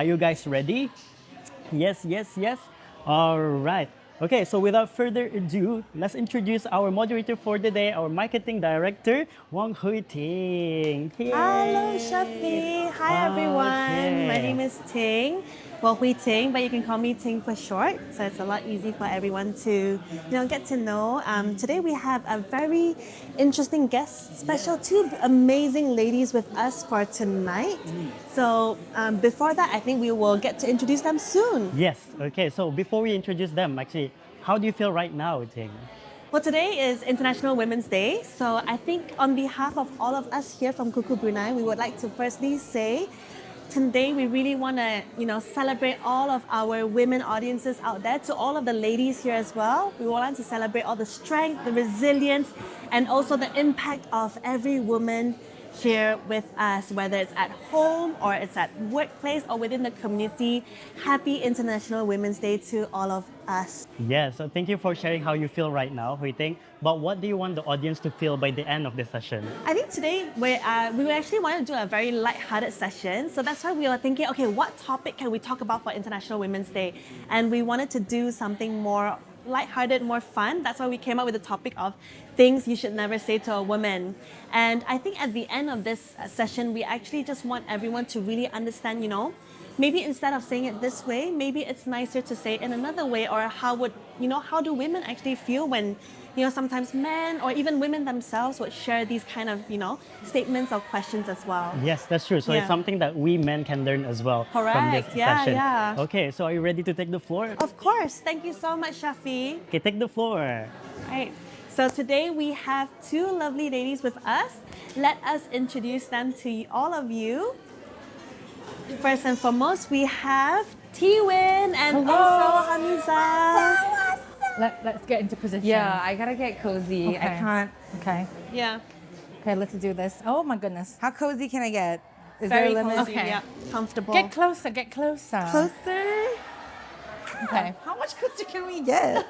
Are you guys ready? Yes, yes, yes. All right. Okay, so without further ado, let's introduce our moderator for the day, our marketing director, Wong Hui Ting. Hello, Yay! Shafi. Hi, everyone. My Okay. name is Ting. Well, Hui Ting, but you can call me Ting for short. So it's a lot easy for everyone to, get to know. Today we have a very interesting guest, special two amazing ladies with us for tonight. So before that, I think we will get to introduce them soon. Yes, okay, so before we introduce them, actually, how do you feel right now, Ting? Well, today is International Women's Day, so I think on behalf of all of us here from CUCKOO Brunei, we would like to firstly say today we really want to, celebrate all of our women audiences out there. To all of the ladies here as well, we want to celebrate all the strength, the resilience, and also the impact of every woman here with us, whether it's at home or it's at workplace or within the community. Happy International Women's Day to all of us. Yes, so thank you for sharing how you feel right now, Hui Ting. But what do you want the audience to feel by the end of the session? I think today we actually want to do a very light-hearted session. So that's why we were thinking, okay, what topic can we talk about for International Women's Day? And we wanted to do something more light-hearted, more fun. That's why we came up with the topic of things you should never say to a woman. And I think at the end of this session, we actually just want everyone to really understand, maybe instead of saying it this way, maybe it's nicer to say it in another way, or how do women actually feel when, sometimes men or even women themselves would share these kind of, statements or questions as well. Yes, that's true. So Yeah. it's something that we men can learn as well from this Correct. Yeah, session. yeah. Okay, so are you ready to take the floor? Of course. Thank you so much, Shafi. Okay, take the floor. All right. So today we have two lovely ladies with us. Let us introduce them to all of you. First and foremost, we have Tiwin and also Hanisah. Let's get into position. Yeah, I gotta get cozy. I Okay. can't. Okay. Yeah. Okay, let's do this. Oh my goodness. How cozy can I get? Is Very there a limit? cozy. Okay. Yeah. Comfortable. Get closer, get closer. Closer? Okay. How much closer can we get?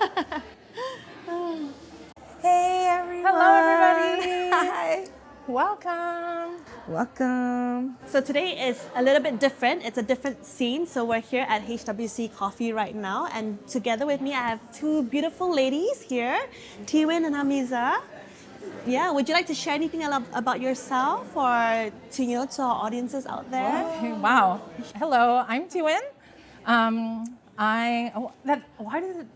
Hey everyone. Hello, everybody. Hi. Welcome. Welcome. So today is a little bit different. It's a different scene. So we're here at HWC Coffee right now, and together with me I have two beautiful ladies here, Tiwin and Hanisah. Yeah, would you like to share anything about yourself or to our audiences out there? Okay, wow. Hello, I'm Tiwin. Why does it?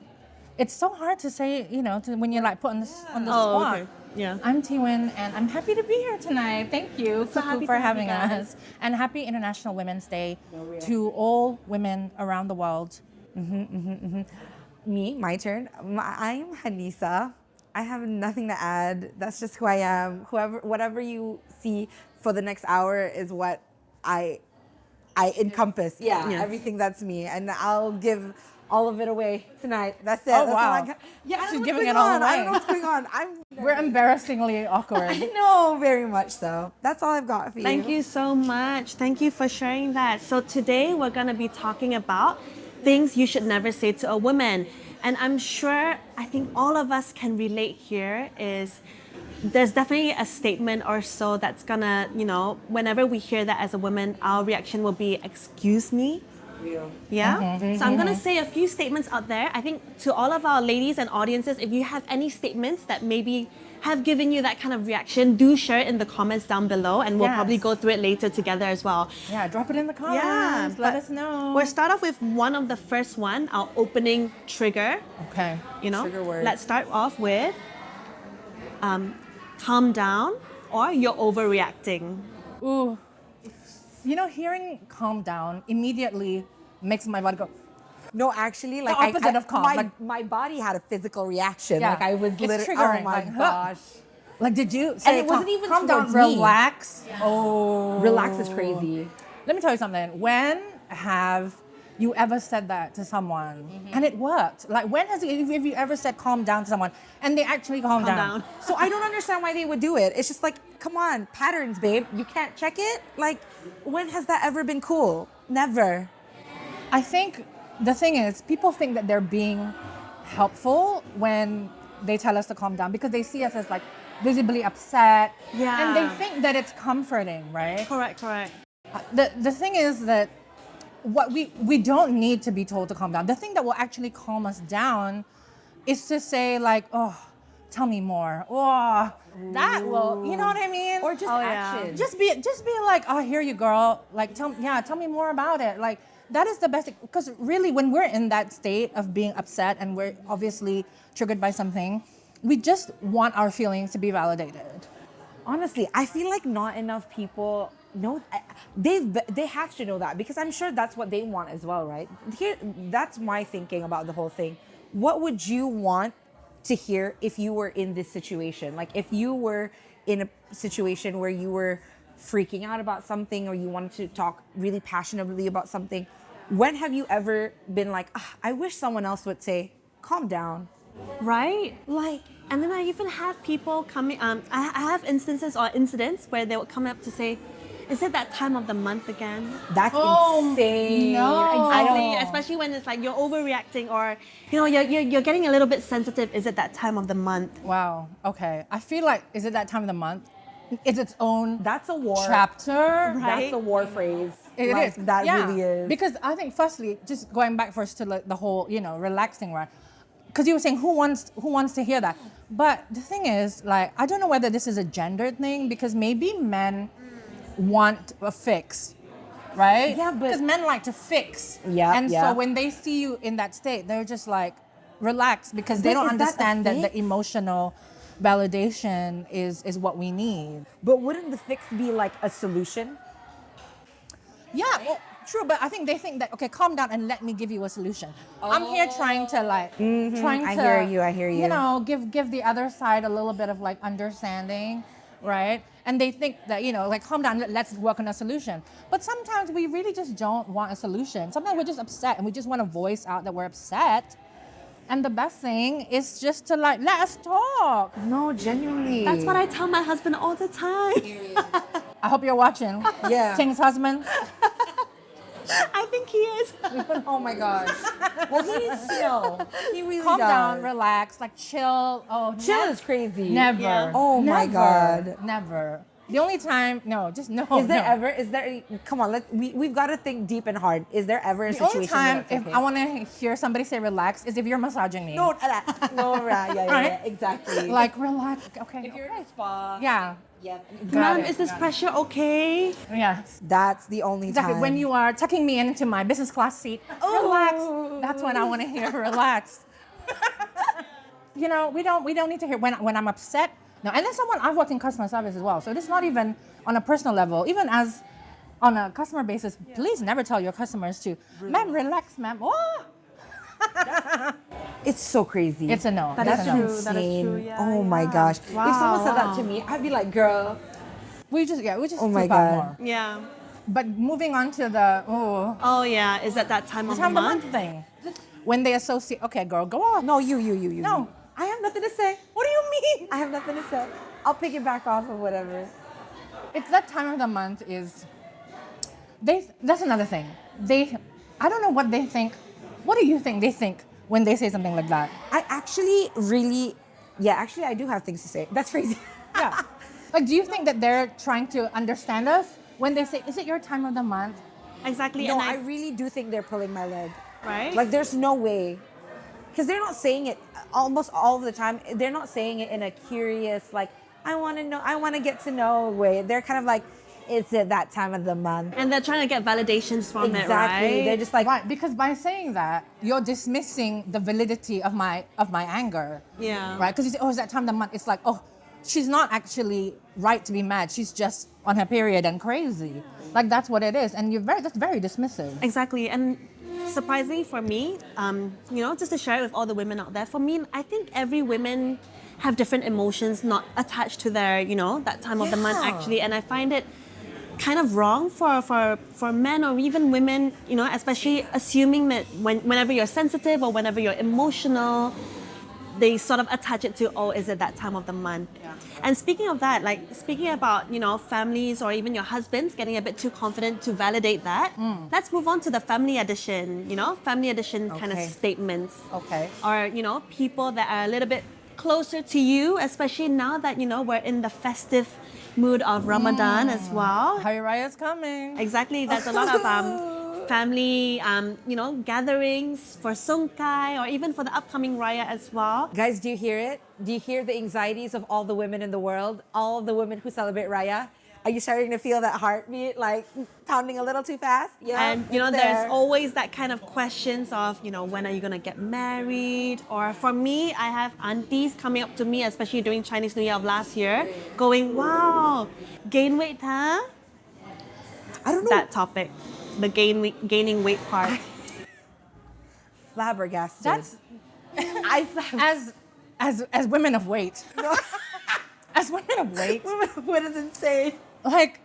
It's so hard to say, when you're like put on the Oh, spot. okay. Yeah. I'm Tiwin, and I'm happy to be here tonight. Thank you, So happy CUCKOO, for to have having you guys. us. And happy International Women's Day to all women around the world. Me, my turn. I'm Hanisah. I have nothing to add. That's just who I am. Whatever you see for the next hour is what I encompass. Yeah, Yes. everything that's me, and I'll give all of it away tonight. That's it. Oh, That's all wow. I got. Yeah, I don't She's know what's giving going it all on. I don't away. know what's going on. I'm. We're embarrassingly awkward. I know, very much so. That's all I've got for you. Thank you so much. Thank you for sharing that. So today we're going to be talking about things you should never say to a woman. And I'm sure, I think all of us can relate here is there's definitely a statement or so that's gonna, whenever we hear that as a woman, our reaction will be, excuse me? Yeah? So I'm gonna say a few statements out there. I think to all of our ladies and audiences, if you have any statements that maybe have given you that kind of reaction, do share it in the comments down below, and we'll Yes. probably go through it later together as well. Yeah, drop it in the comments. Yeah, Let but us know. We'll start off with one of the first one, our opening trigger. Okay. Trigger word. Let's start off with calm down or you're overreacting. Ooh. Hearing calm down immediately makes my body go, No, actually, like opposite of calm, My body had a physical reaction. Yeah, Like I was it's literally. triggering, Oh my like, huh. gosh. like, did you say, it wasn't even calm down, towards me. relax? Oh. Relax is crazy. Let me tell you something. When have you ever said that to someone and it worked? Like, when have you ever said calm down to someone and they actually calm down? So I don't understand why they would do it. It's just like, come on, patterns, babe. You can't check it? Like, when has that ever been cool? Never. I think the thing is, people think that they're being helpful when they tell us to calm down because they see us as like visibly upset. Yeah. And they think that it's comforting, right? Correct. The thing is that what we don't need to be told to calm down. The thing that will actually calm us down is to say like, oh, tell me more. Oh, that will, you know what I mean? Or just Oh, yeah. action. just be like, oh, here you girl. Like tell me more about it. Like that is the best, because really when we're in that state of being upset and we're obviously triggered by something, we just want our feelings to be validated. Honestly, I feel like not enough people know. They have to know that, because I'm sure that's what they want as well, right? That's my thinking about the whole thing. What would you want to hear if you were in this situation? Like if you were in a situation where you were freaking out about something, or you wanted to talk really passionately about something, when have you ever been like, I wish someone else would say, calm down? Right? Like, and then I even have people coming, I have instances or incidents where they would come up to say, is it that time of the month again? That's Oh, insane. no. Exactly, especially when it's like you're overreacting, or you're getting a little bit sensitive. Is it that time of the month? Wow. Okay. I feel like, is it that time of the month? It's its own That's a war. chapter. Right. That's a war phrase. It Like, is. That Yeah. really is. Because I think, firstly, just going back first to like the whole, relaxing, right? Because you were saying who wants to hear that? But the thing is, like, I don't know whether this is a gendered thing, because maybe men want a fix, right? Yeah, but- because men like to fix. Yeah, And yeah. so when they see you in that state, they're just like, relax, because they But don't is that a understand that fix? the emotional validation is what we need. But wouldn't the fix be like a solution? Yeah, well, true, but I think they think that, okay, calm down and let me give you a solution. I'm here trying to I hear you, I hear you. Give the other side a little bit of like understanding, right? And they think that, like, calm down, let's work on a solution. But sometimes we really just don't want a solution. Sometimes we're just upset and we just want to voice out that we're upset. And the best thing is just to like, let us talk. No, genuinely. That's what I tell my husband all the time. I hope you're watching. Yeah. Ting's husband. I think he is. Oh my gosh. Well, he needs to know. He really Calm does. down, relax, like chill. Oh, Chill is crazy. Never. Yeah. Oh my Never. God. Never. The only time, no, just no. Is there no. ever? Is there? Come on, we've got to think deep and hard. Is there ever a The situation? only time where it's if okay? I want to hear somebody say relax is if you're massaging me. no, yeah, Right? exactly. Like relax. Okay. if you're in a spa. Yeah. Yeah. Got Mom, it. is this pressure okay? Yeah. That's the only Exactly. time. When you are tucking me into my business class seat, relax. That's when I want to hear relax. We don't need to hear when I'm upset. No, and then I've worked in customer service as well, so it's not even on a personal level. Even as on a customer basis, please never tell your customers to, ma'am, relax, ma'am. Oh, It's so crazy. it's a no. That It's is a no. true. That is true, yeah, oh my yeah. gosh. If someone said that wow. to me, I'd be like, girl. We just Oh my flip out God. more. Yeah. But moving on to the Oh yeah. Is that time of the time of the month? month thing, when they associate, okay, girl, go on. No, you. No. I have nothing to say. What do you mean? I have nothing to say. I'll pick it back off of whatever. It's that time of the month is. That's another thing. I don't know what they think. What do you think they think when they say something like that? I actually really, actually I do have things to say. That's crazy. Yeah. Like, do you think that they're trying to understand us when they say, "Is it your time of the month?" Exactly. No, and I really do think they're pulling my leg. right. Like, there's no way. Because they're not saying it almost all of the time. They're not saying it in a curious, like, I want to know, I want to get to know way. They're kind of like, it's at that time of the month. and they're trying to get validations from it, Exactly. right? They're just like, Right, because by saying that, you're dismissing the validity of my anger. Yeah. Right? Because you say, "Oh, it's that time of the month." It's like, "Oh, she's not actually right to be mad. She's just on her period and crazy." Like, that's what it is, and that's very dismissive. Exactly. And surprisingly for me, just to share it with all the women out there, for me, I think every women have different emotions not attached to their, that time of the month Yeah. actually. And I find it kind of wrong for men or even women, especially assuming that whenever you're sensitive or whenever you're emotional, they sort of attach it to, oh, is it that time of the month? Yeah. And speaking of that, like speaking about, families or even your husbands getting a bit too confident to validate that, let's move on to the family edition, family edition kind of Okay. statements. Okay. Or, people that are a little bit closer to you, especially now that, we're in the festive mood of Ramadan as well. Hari Raya's coming. Exactly. There's a lot of family, gatherings for Songkai or even for the upcoming Raya as well. Guys, do you hear it? Do you hear the anxieties of all the women in the world? All the women who celebrate Raya? Are you starting to feel that heartbeat like pounding a little too fast? Yeah. And there's always that kind of questions of, when are you gonna get married? Or for me, I have aunties coming up to me, especially during Chinese New Year of last year, going, "Wow, gain weight, huh?" I don't know. That topic, the gaining weight part. Flabbergasted. That's I as women of weight. As women of weight. what is insane? Like,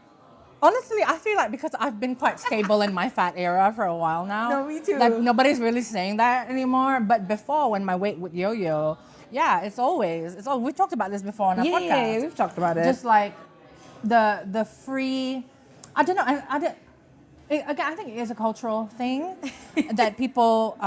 honestly, I feel like because I've been quite stable in my fat era for a while now. No, me too. Like, nobody's really saying that anymore. But before, when my weight would yo-yo, yeah, it's always. We talked about this before on our podcast. Yeah, we've talked about it. Just like the free, I don't know. Again, I think it is a cultural thing that people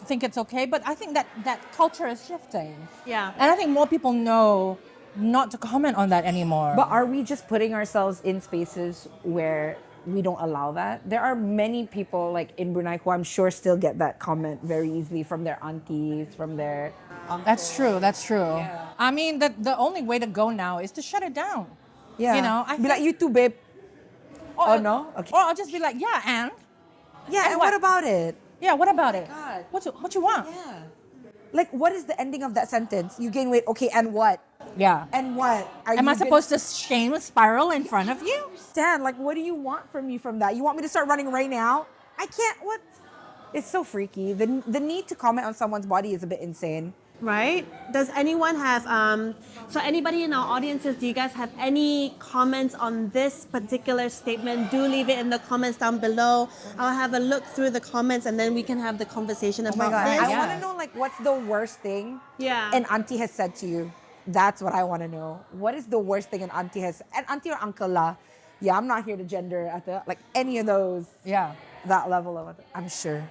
think it's okay. But I think that culture is shifting. Yeah. And I think more people know not to comment on that anymore. But are we just putting ourselves in spaces where we don't allow that? There are many people like in Brunei who I'm sure still get that comment very easily from their aunties, from their uncles. That's true. Yeah. I mean, the only way to go now is to shut it down. Yeah. I be like, you too, babe. Oh, no? Okay. Or I'll just be like, yeah, and? Yeah, and what? what about it? Yeah, what about it? God. What you want? Yeah. Like, what is the ending of that sentence? You gain weight, okay, and what? Yeah. And what? Am I supposed to shame spiral in front of you? Stan, like, what do you want from me from that? You want me to start running right now? I can't, what? It's so freaky. The need to comment on someone's body is a bit insane. Right? Does anyone have, so anybody in our audiences, do you guys have any comments on this particular statement? Do leave it in the comments down below. I'll have a look through the comments and then we can have the conversation Oh my about God. this. I Yeah. want to know, like, what's the worst thing Yeah. an auntie has said to you? That's what I want to know. What is the worst thing an auntie or uncle lah? Yeah, I'm not here to gender at the, like, any of those, Yeah. that level of it. I'm sure.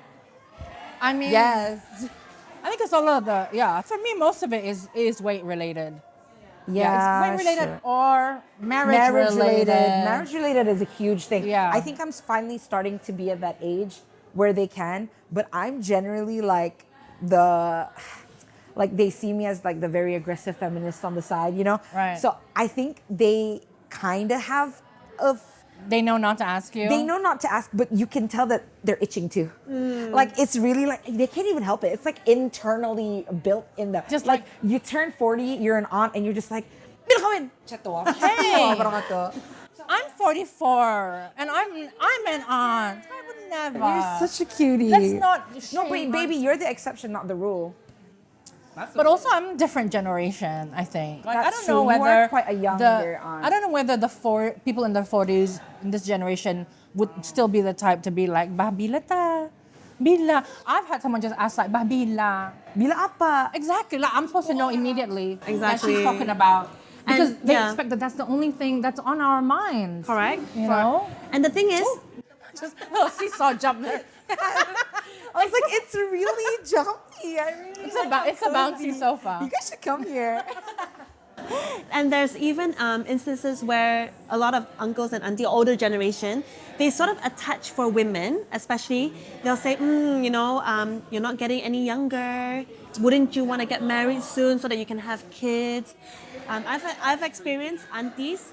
I mean, Yes. I think it's all of for me, most of it is weight related. Yeah, it's weight related sure. or marriage related. Marriage related is a huge thing. Yeah. I think I'm finally starting to be at that age where they can, but I'm generally like they see me as like the very aggressive feminist on the side, Right. So I think they kind of have They know not to ask you. they know not to ask, but you can tell that they're itching too. Like, it's really like, they can't even help it. It's like internally built in them. Just like, like- you turn 40, you're an aunt, and you're just like, "Bila kawin." Hey. Parang ato. I'm 44 and I'm an aunt. I would never. You're such a cutie. Let's not No, shame but baby, us. you're the exception, not the rule. But also, I'm a different generation. I think. Like, I That's don't know true. You whether are quite a younger aunt. I don't know whether people in their 40s in this generation would still be the type to be like, "Bah, bila ta? Bila?" I've had someone just ask like, "Bah, bila?" Bila apa? Exactly. Like, I'm supposed to know immediately what Exactly. she's talking about because And, they yeah. expect that that's the only thing that's on our minds. Correct? You know. And the thing is, Just little seesaw jump there. I was like, it's really jumpy. I really It's a bouncy sofa. You guys should come here. and there's even instances where a lot of uncles and auntie, older generation, they sort of attach for women, especially, they'll say, you're not getting any younger. Wouldn't you want to get married soon so that you can have kids? I've experienced aunties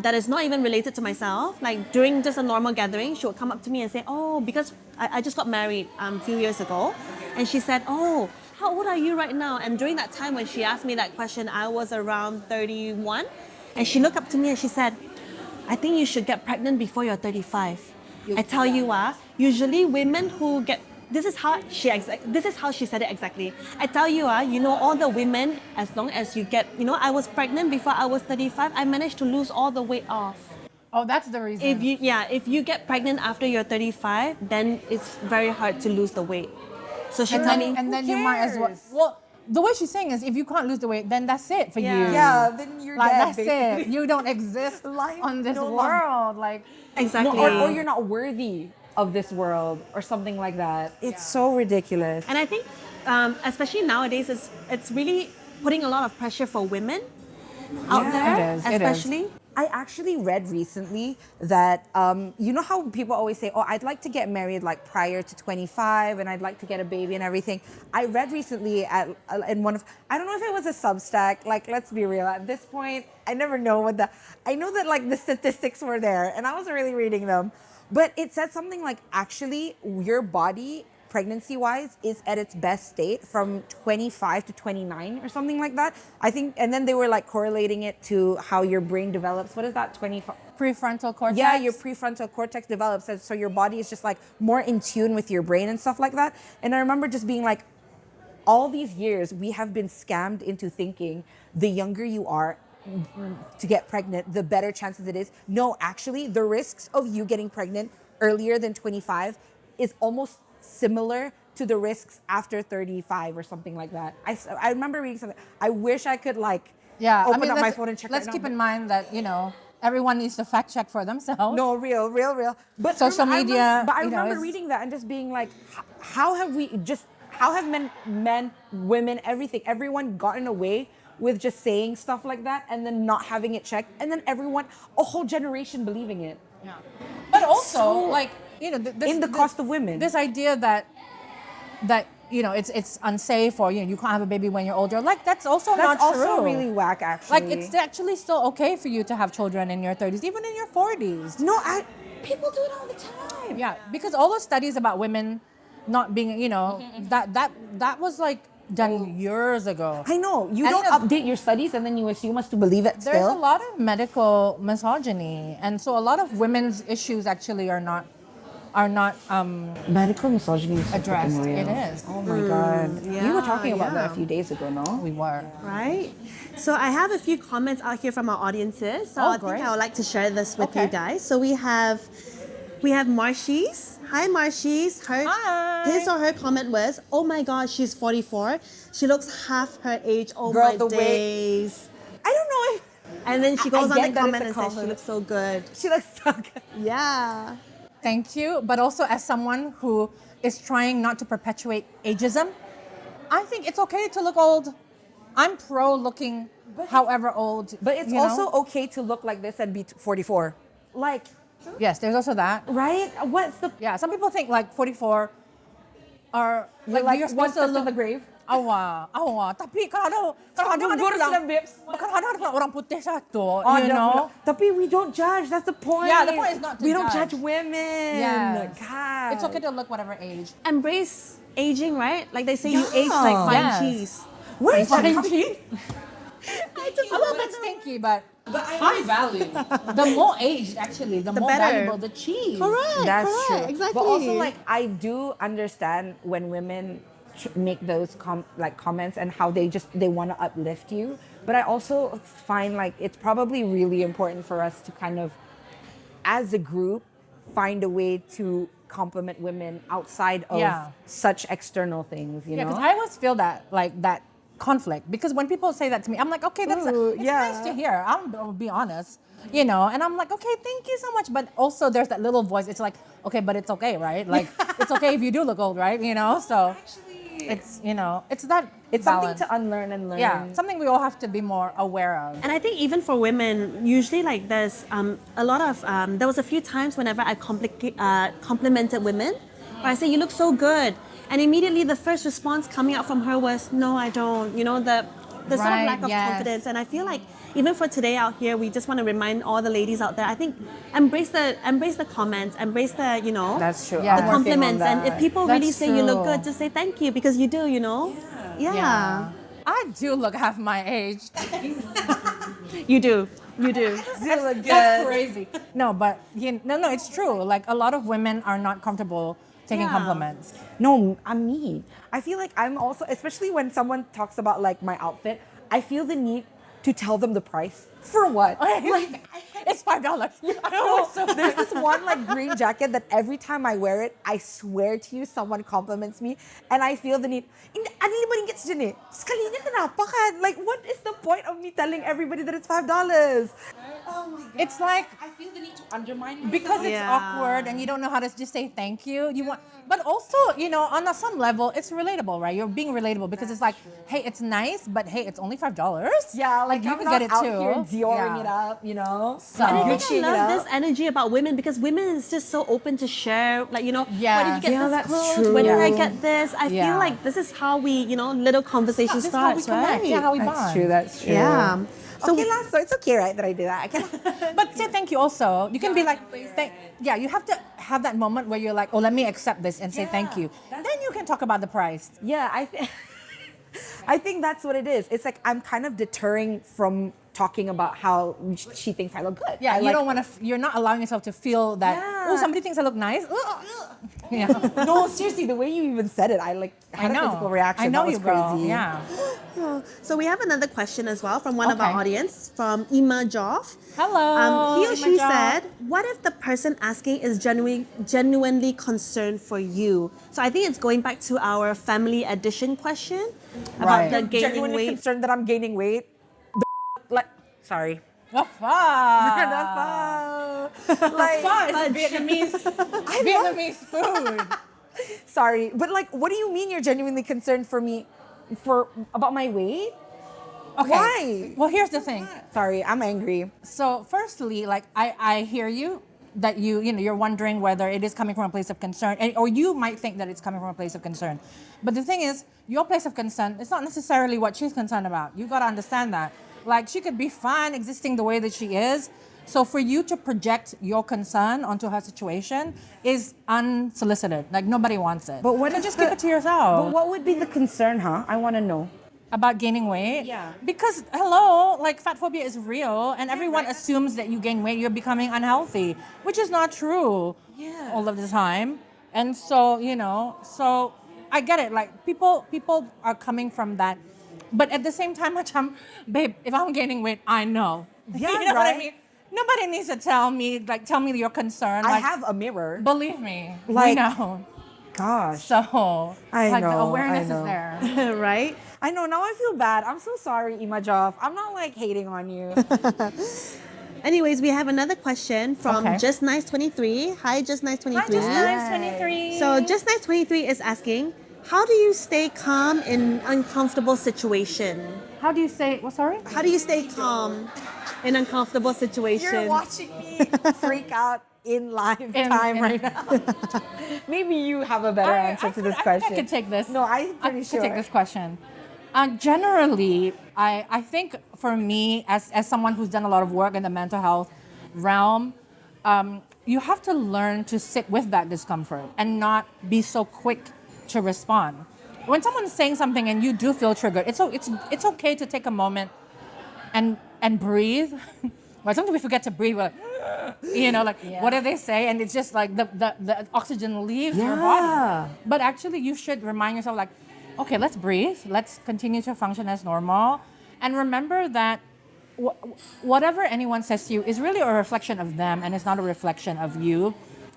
that is not even related to myself. Like during just a normal gathering, she would come up to me and say, "Oh, because I just got married a few years ago," and she said, "Oh, how old are you right now?" And during that time when she asked me that question, I was around 31, and she looked up to me and she said, "I think you should get pregnant before you're 35." I tell you, usually women who get this is how she said it exactly. I tell you, all the women, as long as you get, I was pregnant before I was 35, I managed to lose all the weight off. Oh, that's the reason. If you get pregnant after you're 35, then it's very hard to lose the weight. So she told me, and then who you might as well. cares? Well, the way she's saying is, if you can't lose the weight, then that's it for Yeah. you. Yeah, then you're Like dead. that's basically. it. You don't exist Life on this no world. Like exactly. No, or you're not worthy of this world or something like that. It's so ridiculous. And I think, especially nowadays, it's really putting a lot of pressure for women out Yeah, there, it is, it is. especially. I actually read recently that you know how people always say, "Oh, I'd like to get married like prior to 25, and I'd like to get a baby and everything." I read recently in one of, I don't know if it was a Substack. Like, let's be real. At this point, I never know what the. I know that like the statistics were there, and I wasn't really reading them, but it said something like actually your body, pregnancy-wise, is at its best state from 25 to 29 or something like that. I think, and then they were like correlating it to how your brain develops. What is that? 25. Prefrontal cortex. Yeah, your prefrontal cortex develops, and so your body is just like more in tune with your brain and stuff like that. And I remember just being like, all these years we have been scammed into thinking the younger you are to get pregnant, the better chances it is. No, actually, the risks of you getting pregnant earlier than 25 is almost similar to the risks after 35 or something like that. I remember reading something. I wish I could like open up my phone and check Let's right keep now. in mind that, everyone needs to fact check for themselves. No, real. But Social media, But I you know, remember is- reading that and just being like, how have men, women, everything, everyone gotten away with just saying stuff like that and then not having it checked, and then a whole generation believing it. Yeah. But also, So- like, this, In the cost of women. This idea that it's unsafe, or you can't have a baby when you're older. Like, that's also That's not true. also really whack, actually. Like, it's actually still okay for you to have children in your 30s, even in your 40s. No, people do it all the time. Yeah, because all those studies about women not being, that was like done years ago. I know. You And don't the- update your studies and then you assume us to believe it There's still. a lot of medical misogyny, and so a lot of women's issues actually are not Medical misogyny is so addressed. fucking real. It is. Oh my God. We were talking about that yeah. a few days ago, no? We were. Right? So I have a few comments out here from our audiences. So Oh, I think great. I would like to share this with Okay. you guys. So we have Marshies. Hi Marshies. Hi. His or her comment was, "Oh my God, she's 44. She looks half her age. Oh Girl, my the way- days." I don't know if And then she I goes on get the that comment it's and a says, "She compliment. looks so good." she looks so good. Yeah. Thank you. But also, as someone who is trying not to perpetuate ageism, I think it's okay to look old. I'm pro looking however old. But it's you know? also okay to look like this and be 44. Like, Yes, there's also that. right? What's the Yeah, some people think like 44 are like you're one supposed to step to look the grave? awa. Tapi kadang Guru sila, babes. kadang ada orang putih satu, Oh, you know. Tapi we don't judge. That's the point. Yeah, the point is not to We don't judge. judge women. Yes. God. It's okay to look whatever age. Embrace aging, right? Like they say, you age Yeah. like fine Yes. cheese. Where is that Fine coming- cheese? A little bit stinky, but high value. The more aged, actually, the more better. valuable the cheese. Correct. That's correct, true. Exactly. But also, like, I do understand when women make those comments and how they want to uplift you. But I also find like it's probably really important for us to kind of, as a group, find a way to compliment women outside of Yeah. such external things. You Yeah, know. because I always feel that conflict, because when people say that to me, I'm like, okay, Ooh, it's yeah. nice to hear. I'll be honest, and I'm like, okay, thank you so much. But also, there's that little voice. It's like, okay, but it's okay, right? Like, it's okay if you do look old, right? So it's it's that It's something balance. to unlearn and learn. Yeah, something we all have to be more aware of. And I think even for women, usually like there's a lot of, there was a few times whenever I complimented women, where I say, "You look so good." And immediately the first response coming out from her was, "No, I don't." The sort of Right, lack of yes. confidence. And I feel like even for today out here, we just want to remind all the ladies out there, I think embrace the comments, embrace the, That's true. Yeah. the I'm working on compliments. And if that. people really That's say you look true. good, just say thank you, because you do, Yeah. I do look half my age. You do. You do. You look That's good. crazy. No, but no, it's true. Like, a lot of women are not comfortable taking Yeah. compliments. No, I'm me. I feel like I'm also, especially when someone talks about like my outfit, I feel the need to tell them the price. For what? Like, It's $5. there's this one like green jacket that every time I wear it, I swear to you, someone compliments me, and I feel the need. Ano ba rin gets dyan eh? Sekali niya kenapa kan? Like, what is the point of me telling everybody that it's $5? It's like I feel the need to undermine myself. because it's Yeah. awkward and you don't know how to just say thank you. You want, but also, on some level, it's relatable, right? You're being relatable because it's like, hey, it's nice, but hey, it's only $5. Yeah, like you I'm can not get it out too. here Dioring Yeah. it up, So- And I think Gucciing I it love up. this energy about women because women is just so open to share. Like, where did Yeah. you get Yeah, this that's clothes? Where did I true. get this? I Yeah. feel like this is how we, little conversation This is how we starts, connect. right? Yeah, how we That's bond. true. That's true. Yeah. So okay, so it's okay, right, that I did that. I can. But say thank you also. You can be like, you have to have that moment where you're like, oh, let me accept this and say thank you. Then you can talk about the price. Yeah, I think that's what it is. It's like I'm kind of deterring from talking about how she thinks I look good. Yeah, I you don't want to. You're not allowing yourself to feel that. Yeah. Oh, somebody thinks I look nice. Ugh. Yeah, No, seriously, the way you even said it, I had a physical reaction. I know that was you, girl. crazy. Yeah. So we have another question as well from one of our Okay. audience, from Ima Joff. Hello. He or she Ima Joff. said, what if the person asking is genuinely concerned for you? So I think it's going back to our family addition question about Right. the gaining Genuinely weight. concerned that I'm gaining weight. Sorry. The fuck. Like, Fuck is Vietnamese food. sorry, but like, what do you mean you're genuinely concerned for me, about my weight? Okay. Why? Well, here's the thing. Sorry, I'm angry. So, firstly, like I hear you that you're wondering whether it is coming from a place of concern, or you might think that it's coming from a place of concern. But the thing is, your place of concern is not necessarily what she's concerned about. You got to understand that. Like, she could be fine existing the way that she is. So for you to project your concern onto her situation is unsolicited. Like, nobody wants it. But what So is just the- keep it to yourself. But what would be the concern, huh? I want to know. About gaining weight? Yeah. Because, hello, like, fat phobia is real, and everyone assumes that you gain weight, you're becoming unhealthy, which is not true all of the time. And so, so I get it. Like, people are coming from that. But at the same time, babe, if I'm gaining weight, I know. Yeah, you know what I right? mean? Nobody needs to tell me your concern. I Like, have a mirror. believe me, Like- we know. Gosh. So, I like, the know, awareness I is know. there. Right? I know, now I feel bad. I'm so sorry, Imajov. I'm not like hating on you. Anyways, we have another question from Okay. Just Nice 23. Hi, Just Nice 23. Hi, just nice 23. So Just Nice 23 is asking, how do you stay calm in uncomfortable situation? How do you say, sorry? How do you stay calm in uncomfortable situation? You're watching me freak out in live time in- right now. Maybe you have a better answer to this question. I could take this. No, I'm I pretty could sure. take this question. Generally, I think for me, as someone who's done a lot of work in the mental health realm, you have to learn to sit with that discomfort and not be so quick to respond. When someone's saying something and you do feel triggered, it's okay to take a moment and breathe. Like, sometimes we forget to breathe. We're like, what do they say? And it's just like the oxygen leaves your body. But actually, you should remind yourself, like, okay, let's breathe. Let's continue to function as normal. And remember that whatever anyone says to you is really a reflection of them, and it's not a reflection of you.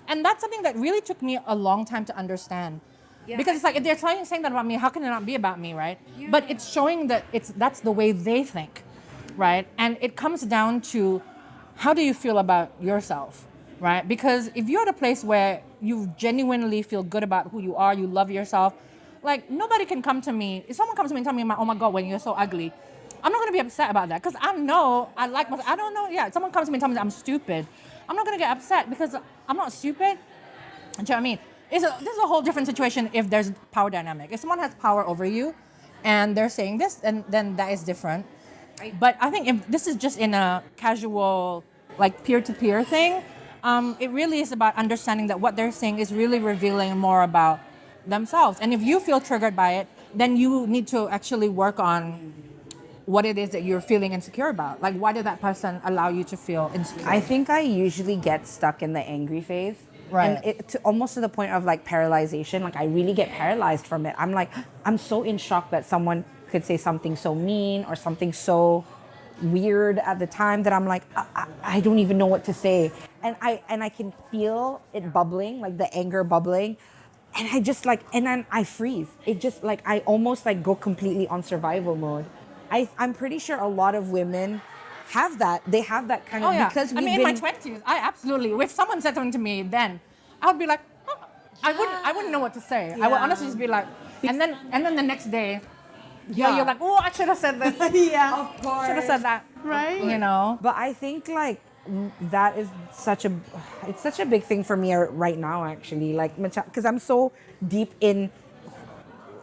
And that's something that really took me a long time to understand. Because it's like, if they're saying that about me, how can it not be about me, right? But it's showing that that's the way they think, right? And it comes down to, how do you feel about yourself, right? Because if you're at a place where you genuinely feel good about who you are, you love yourself, like, nobody can come to me. If someone comes to me and tell me, oh my God, when you're so ugly, I'm not gonna be upset about that, because I know I like myself. I don't know, someone comes to me and tells me that I'm stupid. I'm not gonna get upset because I'm not stupid. Do you know what I mean? This is a whole different situation if there's power dynamic. If someone has power over you and they're saying this, then that is different. But I think if this is just in a casual, like, peer-to-peer thing, it really is about understanding that what they're saying is really revealing more about themselves. And if you feel triggered by it, then you need to actually work on what it is that you're feeling insecure about. Like, why did that person allow you to feel insecure? I think I usually get stuck in the angry phase. Right. And almost to the point of like paralyzation. Like, I really get paralyzed from it. I'm so in shock that someone could say something so mean or something so weird at the time that I'm like, I don't even know what to say. And I can feel it bubbling, like the anger bubbling. And I just like, and then I freeze. It just like, I almost like go completely on survival mode. I'm pretty sure a lot of women have that. They have that kind of, Oh yeah. because I we've mean, been, in my 20s, I absolutely. If someone said something to me, then I would be like, huh. I wouldn't know what to say. I would honestly just be like, and then the next day, you're like, oh, I should have said this. Yeah. of course. Should have said that. Right? You know. But I think like that is it's such a big thing for me right now, actually, like because I'm so deep in,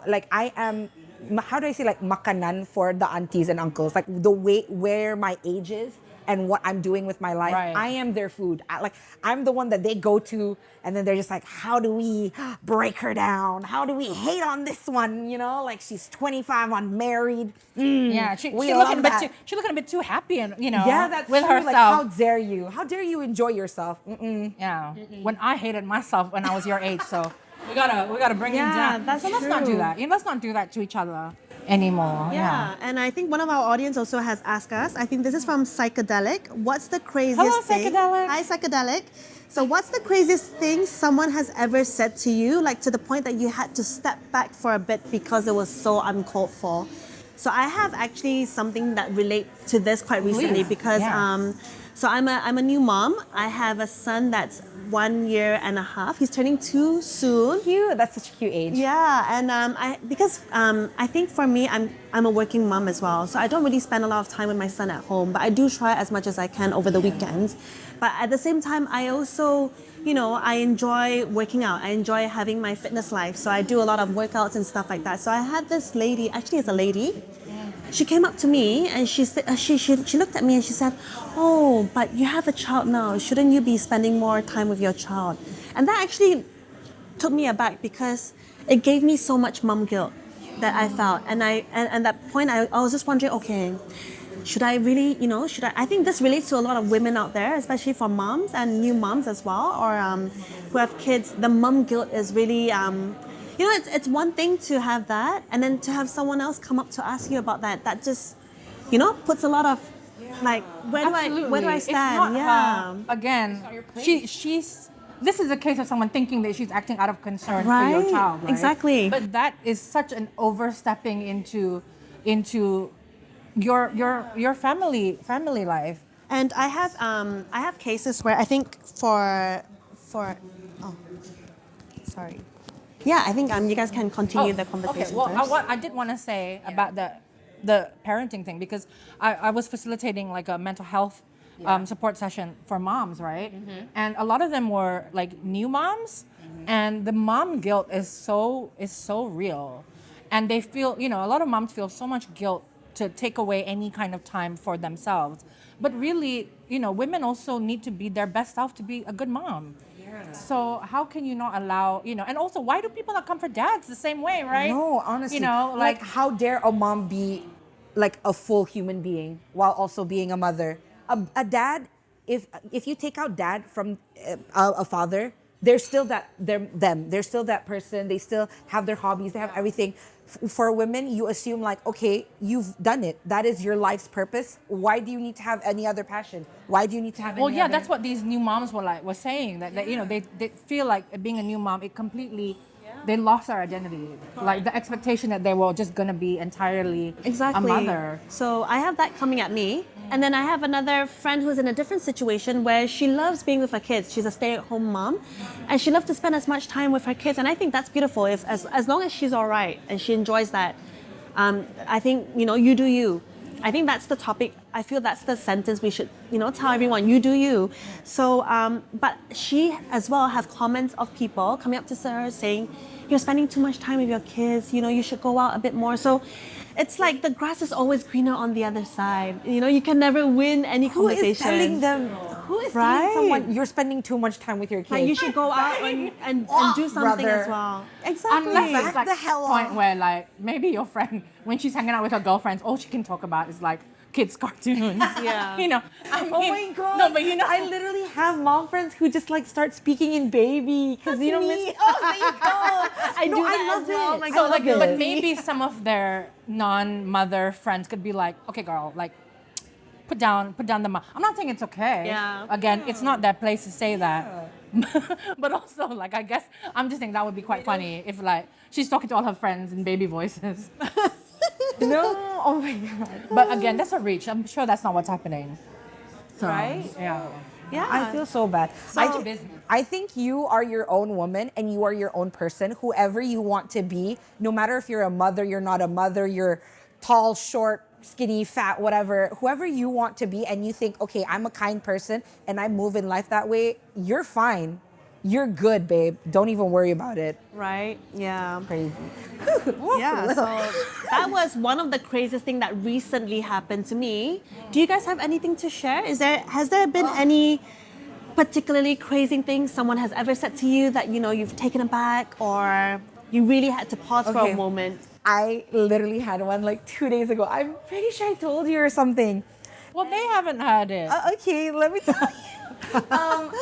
like I am, how do I say, like makanan for the aunties and uncles, like the way where my age is and what I'm doing with my life. Right. I am their food. I'm the one that they go to, and then they're just like, how do we break her down? How do we hate on this one? You know, like she's 25, unmarried. Yeah, she we looking love that. she looking a bit too happy, and you know, Yeah, that's with true. herself. Like, how dare you? How dare you enjoy yourself? Yeah, when I hated myself when I was your age, so we gotta bring it down. that's So let's not do true. that. Let's not do that to each other anymore. Yeah, and I think one of our audience also has asked us, I think this is from Psychedelic, what's the craziest Hello, thing? Psychedelic. Hi, Psychedelic. So what's the craziest thing someone has ever said to you, like to the point that you had to step back for a bit because it was so uncalled for? So I have actually something that relate to this quite recently Please. because Yeah. so I'm a new mom. I have a son that's 1 year and a half. He's turning 2 soon. Cute. That's such a cute age. Yeah, and I think for me, I'm a working mom as well, so I don't really spend a lot of time with my son at home, but I do try as much as I can over the weekends. But at the same time, I also, I enjoy working out. I enjoy having my fitness life, so I do a lot of workouts and stuff like that. So I had this lady, actually it's a lady. She came up to me and she said, she looked at me and she said, "Oh, but you have a child now. Shouldn't you be spending more time with your child?" And that actually took me aback because it gave me so much mom guilt that I felt. And at that point, I was just wondering, okay, should I really, I think this relates to a lot of women out there, especially for moms and new moms as well, or who have kids. The mom guilt is really, it's one thing to have that, and then to have someone else come up to ask you about that just, puts a lot of, like, where do I It's stand? not her. Again, she's. This is a case of someone thinking that she's acting out of concern for your Right, child, right? exactly. But that is such an overstepping into your family life. And I have cases where I think for oh, sorry. Yeah, I think you guys can continue the conversation. Okay, well, first. what I did want to say about the parenting thing, because I was facilitating like a mental health support session for moms, right? And a lot of them were like new moms, and the mom guilt is so real, and they feel, a lot of moms feel so much guilt to take away any kind of time for themselves. But really, women also need to be their best self to be a good mom. So how can you not allow, and also why do people not come for dads the same way, right? No, honestly. Like how dare a mom be like a full human being while also being a mother? A dad, if you take out dad from a father, they're still they're still that person. They still have their hobbies. They have everything. For women, you assume like, okay, you've done it. That is your life's purpose. Why do you need to have any other passion? Why do you need to have? Well, any yeah, other... that's what these new moms were saying, that they feel like being a new mom, it completely, they lost their identity. Like the expectation that they were just gonna be entirely a mother. So I have that coming at me. And then I have another friend who's in a different situation where she loves being with her kids. She's a stay-at-home mom, and she loves to spend as much time with her kids. And I think that's beautiful. If as long as she's all right and she enjoys that, I think you do you. I think that's the topic. I feel that's the sentence we should tell everyone. You do you. So, but she as well have comments of people coming up to her saying, "You're spending too much time with your kids. You should go out a bit more." So. It's like the grass is always greener on the other side. You can never win any conversation. Who is telling them? Who is telling someone you're spending too much time with your kids? Like you should go out and do something as well. Exactly. Unless it's like the hell point off. where like maybe your friend, when she's hanging out with her girlfriends, all she can talk about is like kids cartoons. Yeah. I mean, Oh my god! No, but I literally have mom friends who just like start speaking in baby because me. Oh, there you go. I do that love as well. it. Like, I So love like, it. but maybe some of their non-mother friends could be like, okay, girl, like, put down the mom. I'm not saying it's okay. Yeah. Again, it's not their place to say that. But also, like, I guess I'm just thinking that would be quite funny if like she's talking to all her friends in baby voices. No, oh my god. But again, that's a reach. I'm sure that's not what's happening. So, Right? Yeah. Yeah. I feel so bad. So- I think you are your own woman and you are your own person, whoever you want to be, no matter if you're a mother, you're not a mother, you're tall, short, skinny, fat, whatever, whoever you want to be, and you think, okay, I'm a kind person and I move in life that way, you're fine. You're good, babe. Don't even worry about it. Right? Yeah. Crazy. Yeah, so that was one of the craziest thing that recently happened to me. Do you guys have anything to share? Has there been any particularly crazy things someone has ever said to you that you've taken aback or you really had to pause for Okay. a moment? I literally had one like 2 days ago. I'm pretty sure I told you or something. Well, they haven't had it. Okay, let me tell you.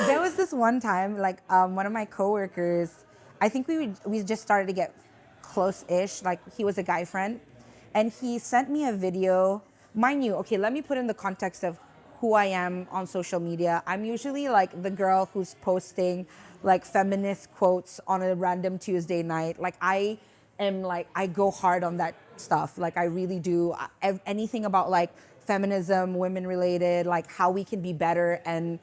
There was this one time, like one of my coworkers, I think we just started to get close-ish. Like he was a guy friend, and he sent me a video. Mind you, okay, let me put in the context of who I am on social media. I'm usually like the girl who's posting like feminist quotes on a random Tuesday night. Like I go hard on that stuff. Like I really do. Anything about like feminism, women related, like how we can be better and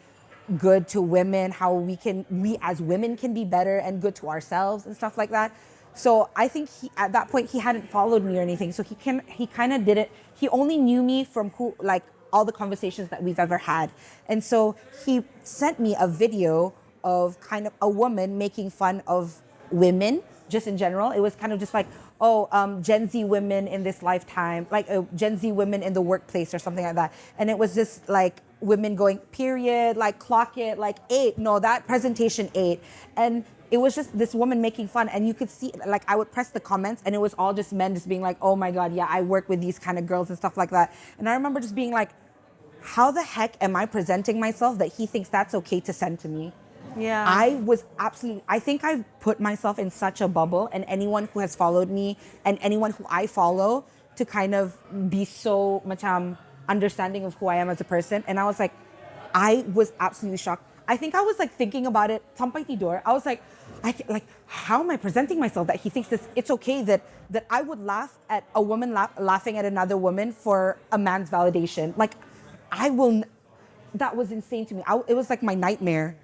good to women, how we as women can be better and good to ourselves and stuff like that. So I think at that point he hadn't followed me or anything. So he kind of did it. He only knew me from all the conversations that we've ever had. And so he sent me a video of kind of a woman making fun of women just in general. It was kind of just like, Gen Z women in this lifetime, like Gen Z women in the workplace or something like that. And it was just like women going, period, like clock it, like 8. No, that presentation 8. And it was just this woman making fun. And you could see, like I would press the comments and it was all just men just being like, oh my God, yeah, I work with these kind of girls and stuff like that. And I remember just being like, how the heck am I presenting myself that he thinks that's okay to send to me? Yeah. I think I've put myself in such a bubble, and anyone who has followed me and anyone who I follow to kind of be so much understanding of who I am as a person. And I was like, I was absolutely shocked. I think I was like thinking about it, sampay tidor. I was like, how am I presenting myself that he thinks it's okay that I would laugh at a woman laughing at another woman for a man's validation. Like, that was insane to me. It was like my nightmare.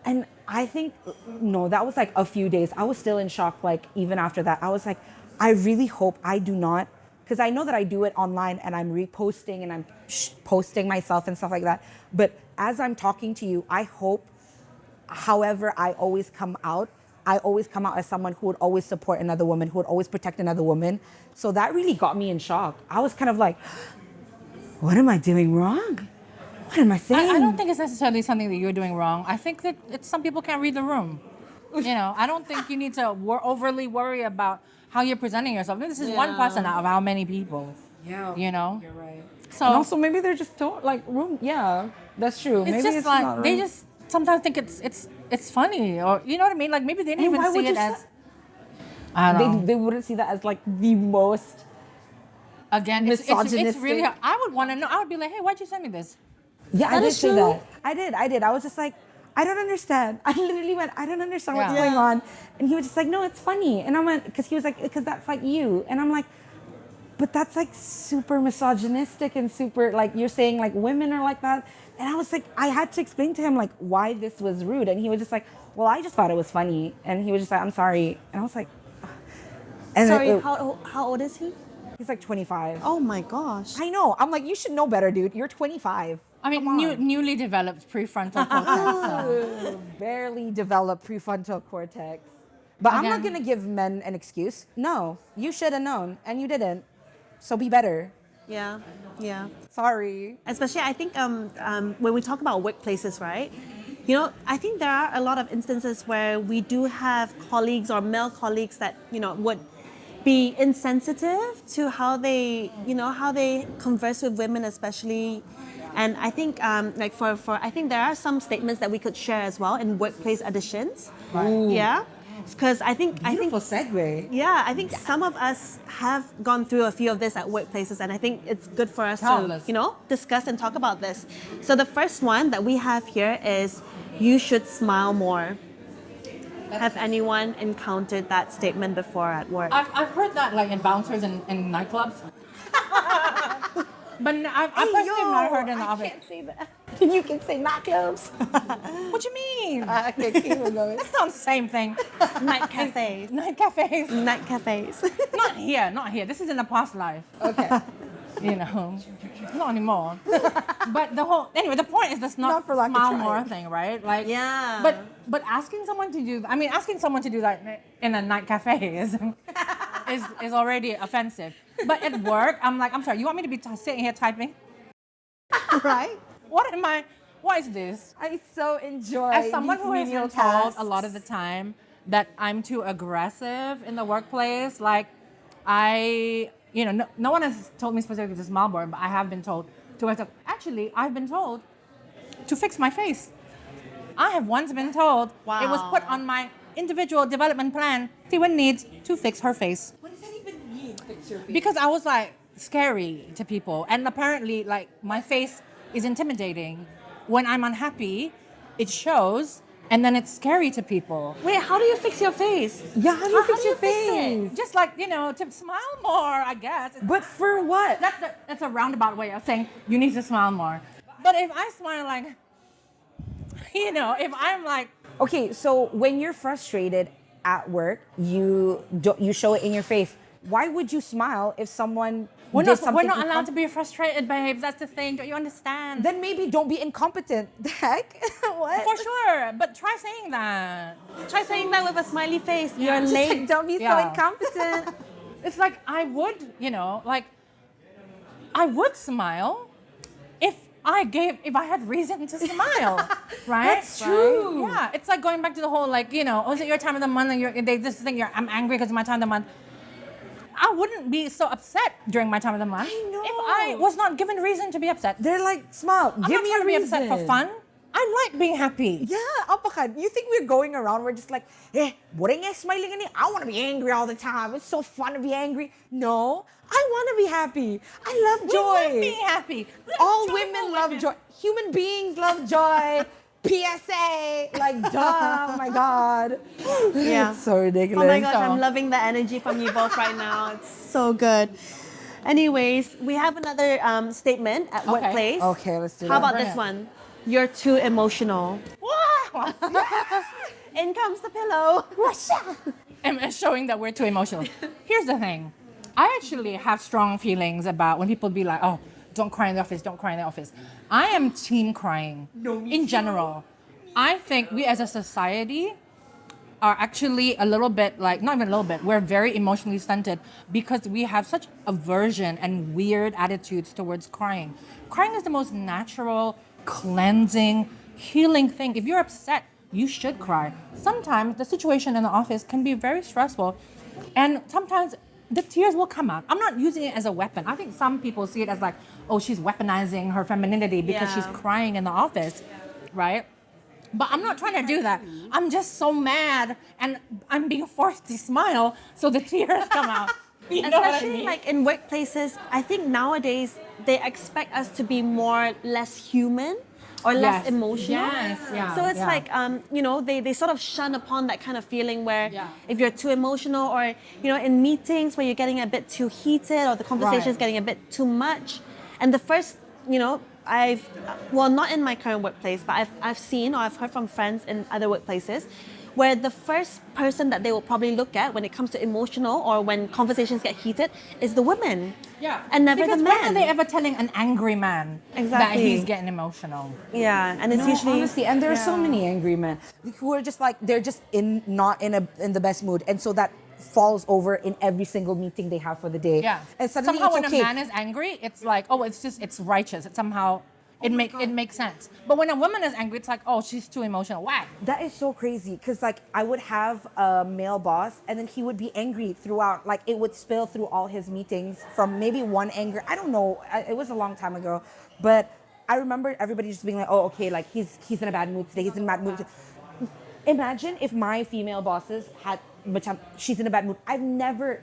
And I think, no, that was like a few days. I was still in shock, like even after that. I was like, I really hope I do not, because I know that I do it online and I'm reposting and I'm posting myself and stuff like that. But as I'm talking to you, I hope, however I always come out as someone who would always support another woman, who would always protect another woman. So that really got me in shock. I was kind of like, what am I doing wrong? What am I saying? I don't think it's necessarily something that you're doing wrong. I think that some people can't read the room. I don't think you need to overly worry about how you're presenting yourself. This is one person out of how many people. Yeah. You're right. So And also maybe they're just room. Yeah, that's true. it's Maybe just like not they right. just sometimes think it's funny, or you know what I mean. Like maybe they didn't And why even see would it you as. say- I don't know. They wouldn't see that as like the most. Again, it's really misogynistic. hard. I would want to know. I would be like, hey, why'd you send me this? Yeah, I That did is say true. that. I did. I was just like, I don't understand. I literally went, I don't understand what's Yeah. going on. And he was just like, no, it's funny. And I went, because he was like, because that's like you. And I'm like, but that's like super misogynistic and super like you're saying like women are like that. And I was like, I had to explain to him like why this was rude. And he was just like, well, I just thought it was funny. And he was just like, I'm sorry. And I was like, and Sorry, how old is he? he's like 25. Oh my gosh. I know. I'm like, you should know better, dude. You're 25. I mean, newly developed prefrontal cortex. Barely developed prefrontal cortex. But I'm not Again. gonna give men an excuse. No, you should have known, and you didn't. So be better. Yeah. Yeah. Sorry. Especially, I think when we talk about workplaces, right? I think there are a lot of instances where we do have colleagues or male colleagues that would be insensitive to how they converse with women, especially. And I think I think there are some statements that we could share as well in workplace editions. Ooh. Yeah. Because I think Beautiful segue. yeah, I think some of us have gone through a few of this at workplaces, and I think it's good for us Countless. to, discuss and talk about this. So the first one that we have here is, you should smile more. Have anyone encountered that statement before at work? I've heard that like in bouncers and in nightclubs. But I personally have not heard in the I office. can't say that. You can say nightclubs. What you mean? Okay, keep it going. That's not the same thing. Night cafes. Night cafes. Night cafes. Not here, not here. This is in a past life. Okay. You know, not anymore. But the point is that's Not not for lack of smile trying. more thing, right? Like, Yeah. But asking someone to do, asking someone to do that in a night cafe is already offensive. But at work, I'm like, I'm sorry, you want me to be sitting here typing? Right? What is this? I so enjoy As someone these who has menial been told tasks. a lot of the time that I'm too aggressive in the workplace, like no one has told me specifically to smile more, but I have been told actually, I've been told to fix my face. I have once been told it was put on my individual development plan. Tiwin needs to fix her face. What does that even mean? Fix your face. Because I was like scary to people, and apparently like my face is intimidating. When I'm unhappy, it shows, and then it's scary to people. Wait, how do you fix your face? Yeah, how do you fix your fix it? face? Just like to smile more, I guess. But for what? That's a roundabout way of saying you need to smile more. But if I smile like, if I'm like, Okay, so when you're frustrated at work, you show it in your face. Why would you smile if someone we're did not something allowed to be frustrated, babes. That's the thing. Don't you understand? Then maybe don't be incompetent. The heck? What? For sure, but try saying that. Try saying that with a smiley face. You're Just late. like, don't be so Yeah. incompetent. It's like I would, I would smile if I had reason to smile, right? That's true. Yeah, it's like going back to the whole is it your time of the month and they just think I'm angry because it's my time of the month. I wouldn't be so upset during my time of the month I know. if I was not given reason to be upset. They're like, smile. I'm Give not me trying a to be reason. upset for fun. I like being happy. Yeah, apakad. You think we're going around, we're just like, boring smiling ani. I want to be angry all the time. It's so fun to be angry. No, I want to be happy. I love We joy. love being happy. We're All joyful women love joy. Human beings love joy. PSA, like, duh, oh my God. Yeah. It's so ridiculous. Oh my gosh, So- I'm loving the energy from you both right now. It's so good. Anyways, we have another statement at workplace. Okay, let's do How that. about Bring this it. one? You're too emotional. Wow. In comes the pillow. And it's showing that we're too emotional. Here's the thing. I actually have strong feelings about when people be like, oh, don't cry in the office, don't cry in the office. I am team crying in general. I think we as a society are actually a little bit like, not even a little bit, we're very emotionally stunted because we have such aversion and weird attitudes towards crying. Crying is the most natural, cleansing, healing thing. If you're upset, you should cry. Sometimes the situation in the office can be very stressful, and sometimes the tears will come out. I'm not using it as a weapon. I think some people see it as like, oh, she's weaponizing her femininity because she's Yeah. crying in the office, right? But I'm not trying to do that. I'm just so mad and I'm being forced to smile so the tears come out. You know what I Especially mean? like in workplaces, I think nowadays they expect us to be less human or less Yes. emotional. Yes, yeah, So it's yeah. like, they sort of shun upon that kind of feeling where Yeah. if you're too emotional or, in meetings where you're getting a bit too heated or the conversation is Right. getting a bit too much. And the first, not in my current workplace, but I've seen or I've heard from friends in other workplaces where the first person that they will probably look at when it comes to emotional or when conversations get heated is the women. yeah. And never because the when are men. they ever telling an angry man that Exactly. he's getting emotional? Yeah, and it's No, usually honestly, and there are so many angry men who are just like they're just not in the best mood, and so that falls over in every single meeting they have for the day. Yeah. and suddenly somehow it's when okay. a man is angry, it's like, oh, it's righteous. It's somehow it makes sense. But when a woman is angry, it's like, oh, she's too emotional. Why? That is so crazy because like I would have a male boss and then he would be angry throughout. Like it would spill through all his meetings from maybe one anger. I don't know. It was a long time ago, but I remember everybody just being like, oh, okay, like he's in a bad mood today. He's in a bad mood. Imagine if my female bosses had, she's in a bad mood.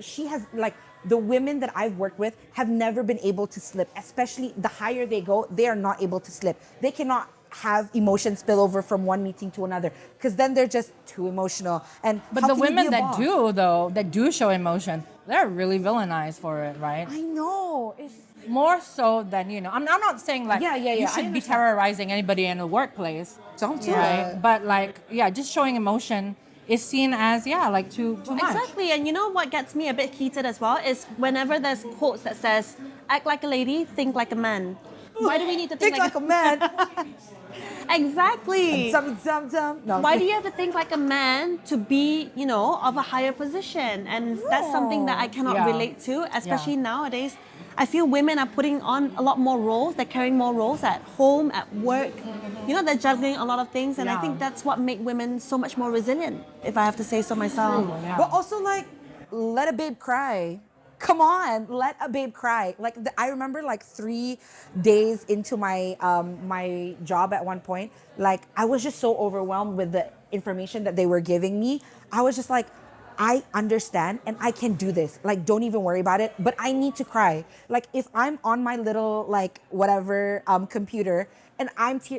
She has like, the women that I've worked with have never been able to slip, especially the higher they go, they are not able to slip. They cannot have emotions spill over from one meeting to another because then they're just too emotional. But how the can you be women a that boss? that do show emotion, they're really villainized for it, right? I know. more so than, I'm not saying like Yeah, you I should be understand. terrorizing anybody in the workplace. Don't do Right? it. But like, just showing emotion is seen as, like too much. Exactly, and you know what gets me a bit heated as well is whenever there's quotes that says, act like a lady, think like a man. Why do we need to think, Think like a man. Exactly. No. Why do you have to think like a man to be, of a higher position? And that's something that I cannot Yeah. relate to, especially nowadays. I feel women are putting on a lot more roles. They're carrying more roles at home, at work. They're juggling a lot of things. And I Yeah. think that's what makes women so much more resilient, if I have to say so myself. Yeah. But also, like, let a babe cry. Come on, let a babe cry. Like, I remember, like, 3 days into my my job at one point, like, I was just so overwhelmed with the information that they were giving me. I was just like, I understand and I can do this. Like, don't even worry about it. But I need to cry. Like, if I'm on my little, like, whatever computer and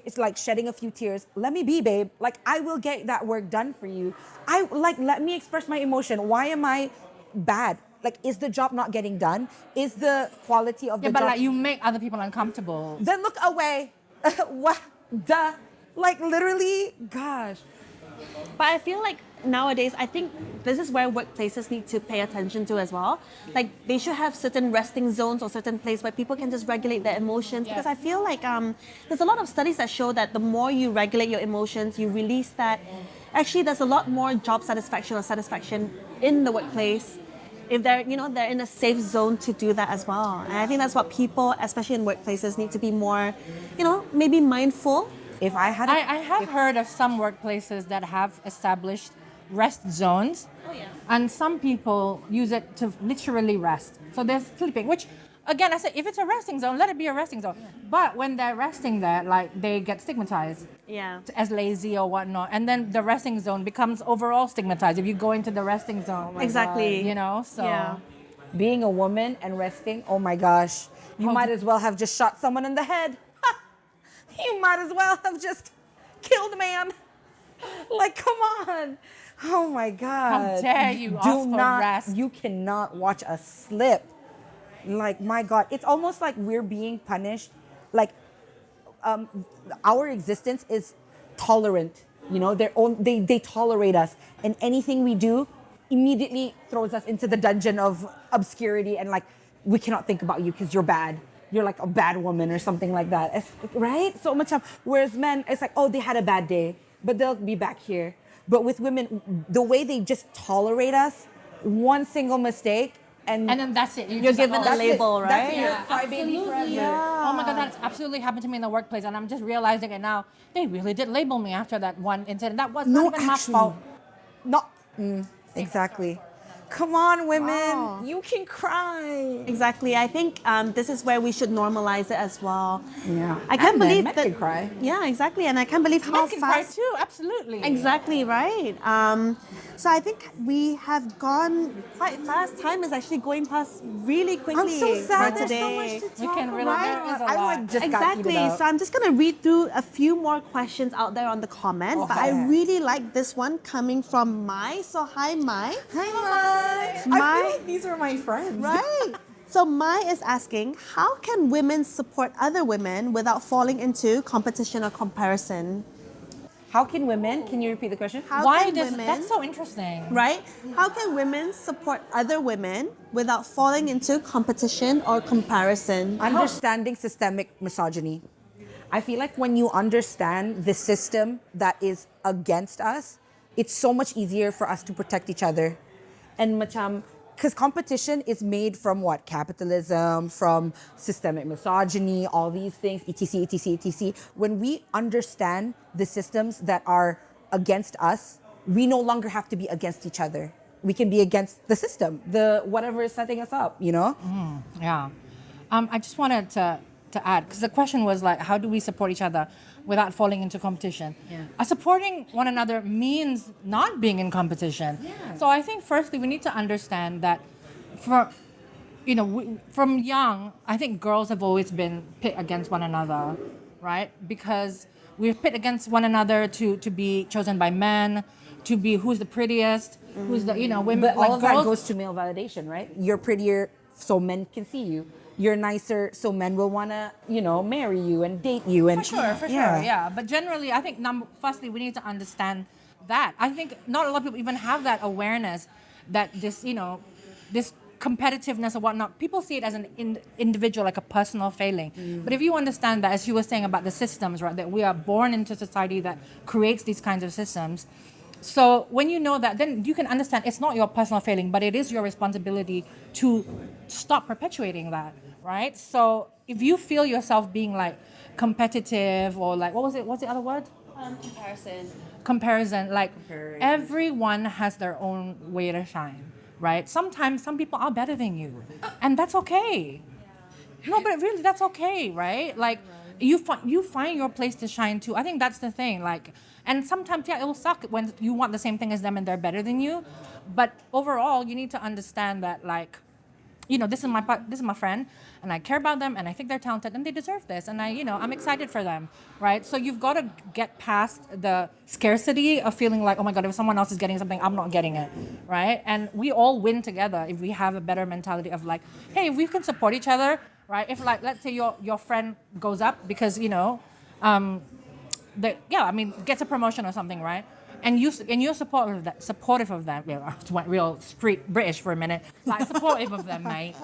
it's like shedding a few tears, let me be, babe. Like, I will get that work done for you. Let me express my emotion. Why am I bad? Like, is the job not getting done? Is the quality of the but job? like you make other people uncomfortable. Then look away. What? Duh. Like, literally, gosh. But I feel like nowadays, I think this is where workplaces need to pay attention to as well. Like, they should have certain resting zones or certain place where people can just regulate their emotions. Because I feel like there's a lot of studies that show that the more you regulate your emotions, you release that. Actually, there's a lot more job satisfaction or satisfaction in the workplace if they're in a safe zone to do that as well. And I think that's what people, especially in workplaces, need to be more, maybe mindful. If I had I have heard of some workplaces that have established rest zones. Oh, yeah. And some people use it to literally rest. So they're sleeping, which, again, I said, if it's a resting zone, let it be a resting zone. But when they're resting there, like, they get stigmatized Yeah. as lazy or whatnot. And then the resting zone becomes overall stigmatized if you go into the resting zone. Exactly. So... Yeah. being a woman and resting, oh my gosh, you might as well have just shot someone in the head. You might as well have just killed a man. Like, come on. Oh my God. How dare you ask for rest? You cannot watch us slip. Like, my God, it's almost like we're being punished. Like, our existence is tolerant. They tolerate us, and anything we do immediately throws us into the dungeon of obscurity, and like, we cannot think about you because you're bad. You're like a bad woman or something like that, right? So much of, whereas men, it's like, oh, they had a bad day, but they'll be back here. But with women, the way they just tolerate us, one single mistake, and And then that's it. You're just like, given oh, a label, That's right? it. You're crybaby forever. Oh my God, that's absolutely happened to me in the workplace, and I'm just realizing it now. They really did label me after that one incident. That was not even my fault. Not exactly. Come on, women. Wow. You can cry. Exactly. I think this is where we should normalize it as well. Yeah. I can't And men believe that. can cry. Yeah, exactly. And I can't believe how Men can cry fast. too, absolutely. Exactly right. So I think we have gone quite fast. Time is actually going past really quickly. I'm so sad. for There's so today. much to We talk can really- about. there is a I lot. like just got Exactly. heated up. So I'm just going to read through a few more questions out there on the comment. But I Okay. really like this one coming from Mai. So hi, Mai. Hi, Mai. I Mai- feel like these are my friends. Right. So Mai is asking, how can women support other women without falling into competition or comparison? How can women? Can you repeat the question? How Why can does women, that's so interesting? right? How can women support other women without falling into competition or comparison? Understanding systemic misogyny. I feel like when you understand the system that is against us, it's so much easier for us to protect each other. And because competition is made from what? Capitalism, from systemic misogyny, all these things, etc., etc., etc. When we understand the systems that are against us, we no longer have to be against each other. We can be against the system, the whatever is setting us up, Yeah. I just wanted to add, because the question was like, how do we support each other without falling into competition? Yeah. Supporting one another means not being in competition. Yeah. So I think firstly we need to understand that from young, I think girls have always been pit against one another, right? Because we're pit against one another to be chosen by men, to be who's the prettiest, who's the, women. But like all of that girls- goes to male validation, right? You're prettier so men can see you. you're nicer, so men will want to, marry you and date you. And For sure, yeah. But generally, I think firstly, we need to understand that. I think not a lot of people even have that awareness that this competitiveness or whatnot, people see it as an individual, like a personal failing. But if you understand that, as you were saying about the systems, right, that we are born into a society that creates these kinds of systems. So when you know that, then you can understand it's not your personal failing, but it is your responsibility to stop perpetuating that, right? So if you feel yourself being like competitive or like, what's the other word? Comparison, like everyone has their own way to shine, right? Sometimes some people are better than you, and that's okay. No, but really, that's okay, right? Like, you find your place to shine too. I think that's the thing. Like, and sometimes, yeah, it will suck when you want the same thing as them and they're better than you. But overall, you need to understand that, like, this is my friend, and I care about them, and I think they're talented, and they deserve this, and I'm excited for them, right? So you've got to get past the scarcity of feeling like, oh my God, if someone else is getting something, I'm not getting it, right? And we all win together if we have a better mentality of like, hey, if we can support each other, right? If like, let's say your friend goes up because gets a promotion or something, right? And you're supportive of that. Yeah, I went real street British for a minute. Like, supportive of them, mate.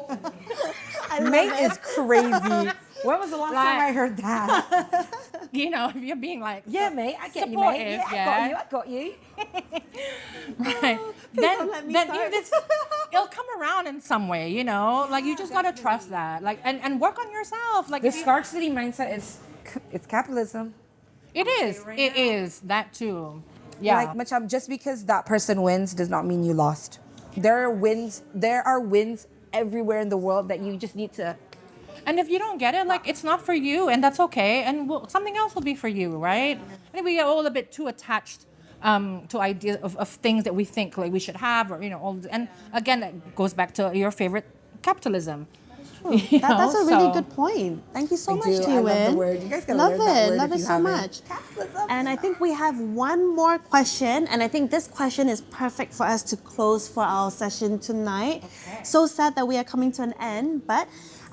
Mate is crazy. When was the last time I heard that? If you're being like, yeah, mate, I get you, supportive, mate. Yeah, I got you. Right. Then it'll come around in some way, like you just gotta trust that, like, and work on yourself. Like The scarcity mindset it's capitalism. It is that too. Yeah. Like, Macham, just because that person wins does not mean you lost. There are wins everywhere in the world that you just need to. And if you don't get it, like, it's not for you, and that's okay, and something else will be for you, right? I think we get all a bit too attached to ideas of things that we think like we should have, or and again, that goes back to your favorite capitalism. That's a really good point. Thank you so much, Tiwin. I love the word. You guys gotta learn that word. Love if it you so haven't. much. And I think we have one more question, and I think this question is perfect for us to close for our session tonight. Okay. So sad that we are coming to an end, but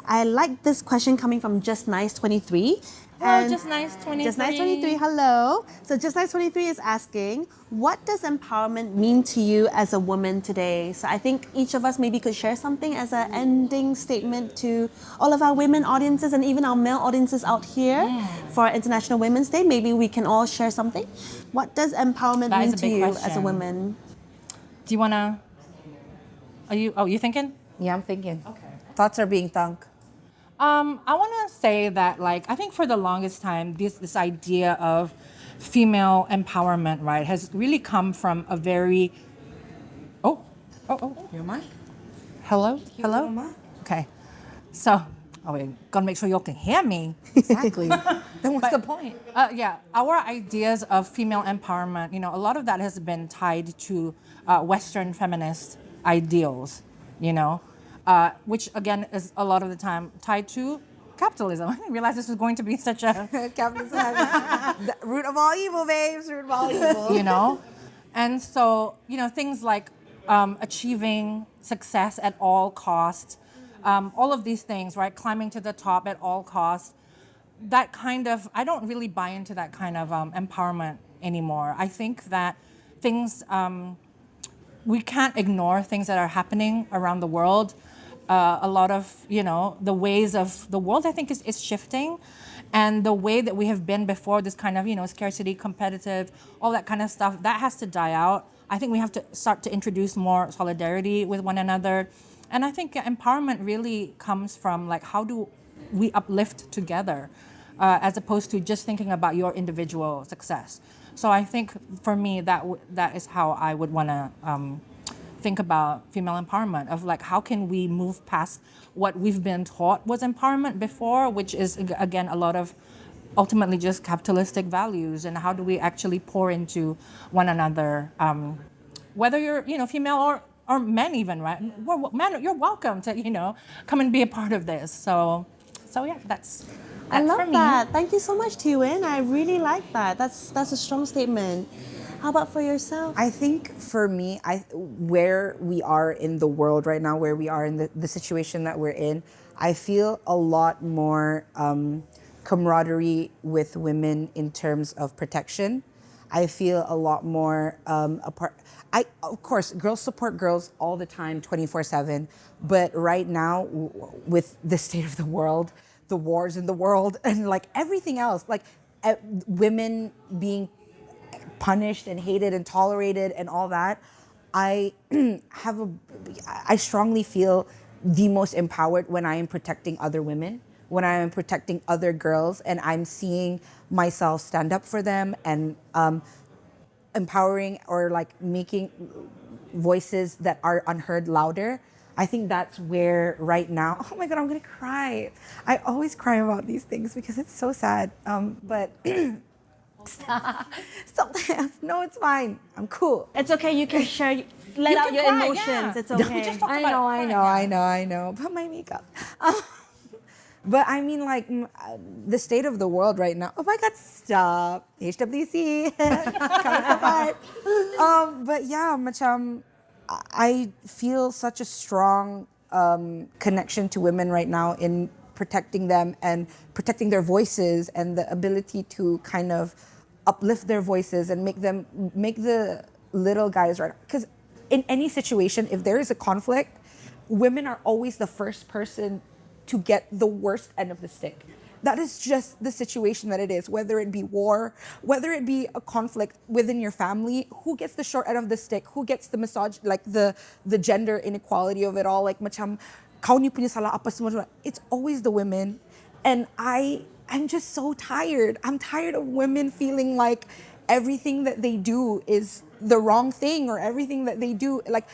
I like this question coming from Just Nice 23. Hello, Just Nice 23. Just Nice 23, hello. So Just Nice 23 is asking, what does empowerment mean to you as a woman today? So I think each of us maybe could share something as an ending statement to all of our women audiences and even our male audiences out here for International Women's Day. Maybe we can all share something. What does empowerment mean to you as a woman? Do you wanna? You thinking? Yeah, I'm thinking. Okay. Thoughts are being thunk. I want to say that, like, I think for the longest time, this idea of female empowerment, right, has really come from a very... Oh. Your mic? Hello? Okay. So, gotta make sure y'all can hear me. Exactly. Then what's the point? Our ideas of female empowerment, a lot of that has been tied to Western feminist ideals, which again is a lot of the time tied to capitalism. I didn't realize this was going to be such a Capitalism. The root of all evil, babes. Root of all evil. And so things like achieving success at all costs, all of these things, right? Climbing to the top at all costs. That kind of, I don't really buy into that kind of empowerment anymore. I think that things, we can't ignore things that are happening around the world. A lot of, the ways of the world, I think, is shifting. And the way that we have been before, this kind of, scarcity, competitive, all that kind of stuff, that has to die out. I think we have to start to introduce more solidarity with one another. And I think empowerment really comes from, like, how do we uplift together as opposed to just thinking about your individual success. So I think, for me, that is how I would want to think about female empowerment, of like, how can we move past what we've been taught was empowerment before, which is, again, a lot of ultimately just capitalistic values, and how do we actually pour into one another, whether you're, female or men even, right? Men, you're welcome to, come and be a part of this. So yeah, that's I love for me. that. Thank you so much, Tiwin. I really like that. That's a strong statement. How about for yourself? I think for me, where we are in the world right now, where we are in the situation that we're in, I feel a lot more camaraderie with women in terms of protection. I feel a lot more apart. Of course, girls support girls all the time, 24/7. But right now, with the state of the world, the wars in the world, and like everything else, like women being punished and hated and tolerated and all that, I I strongly feel the most empowered when I am protecting other women, when I am protecting other girls, and I'm seeing myself stand up for them and empowering or like making voices that are unheard louder. I think that's where right now, oh my God, I'm gonna cry. I always cry about these things because it's so sad. But sometimes, no, it's fine. I'm cool. It's okay. You can share, let You out can your cry, emotions. yeah. It's We okay. just talked I about know, it. I know. But my makeup. But I mean, like, the state of the world right now. Oh my God, stop. HWC. Coming apart. But yeah, macam, I feel such a strong connection to women right now in protecting them and protecting their voices and the ability to kind of uplift their voices and make the little guys right. Because in any situation, if there is a conflict, women are always the first person to get the worst end of the stick. That is just the situation that it is, whether it be war, whether it be a conflict within your family, who gets the short end of the stick, who gets the like the gender inequality of it all, like macam, kau ni punya salah apa semua, it's always the women. And I'm just so tired. I'm tired of women feeling like everything that they do is the wrong thing, or everything that they do, like,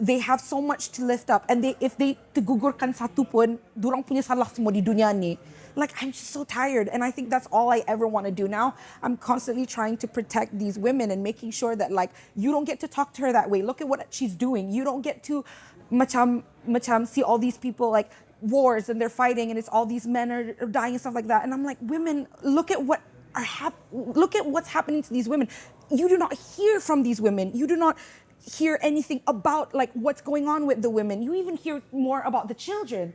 they have so much to lift up, and if they tegugurkan satu pun, durang punya salah semua di dunia ni. Like, I'm just so tired, and I think that's all I ever want to do now. I'm constantly trying to protect these women and making sure that, like, you don't get to talk to her that way. Look at what she's doing. You don't get to macam see all these people, like, wars, and they're fighting, and it's all these men are dying and stuff like that. And I'm like, women, look at look at what's happening to these women. You do not hear from these women. You do not hear anything about like what's going on with the women. You even hear more about the children.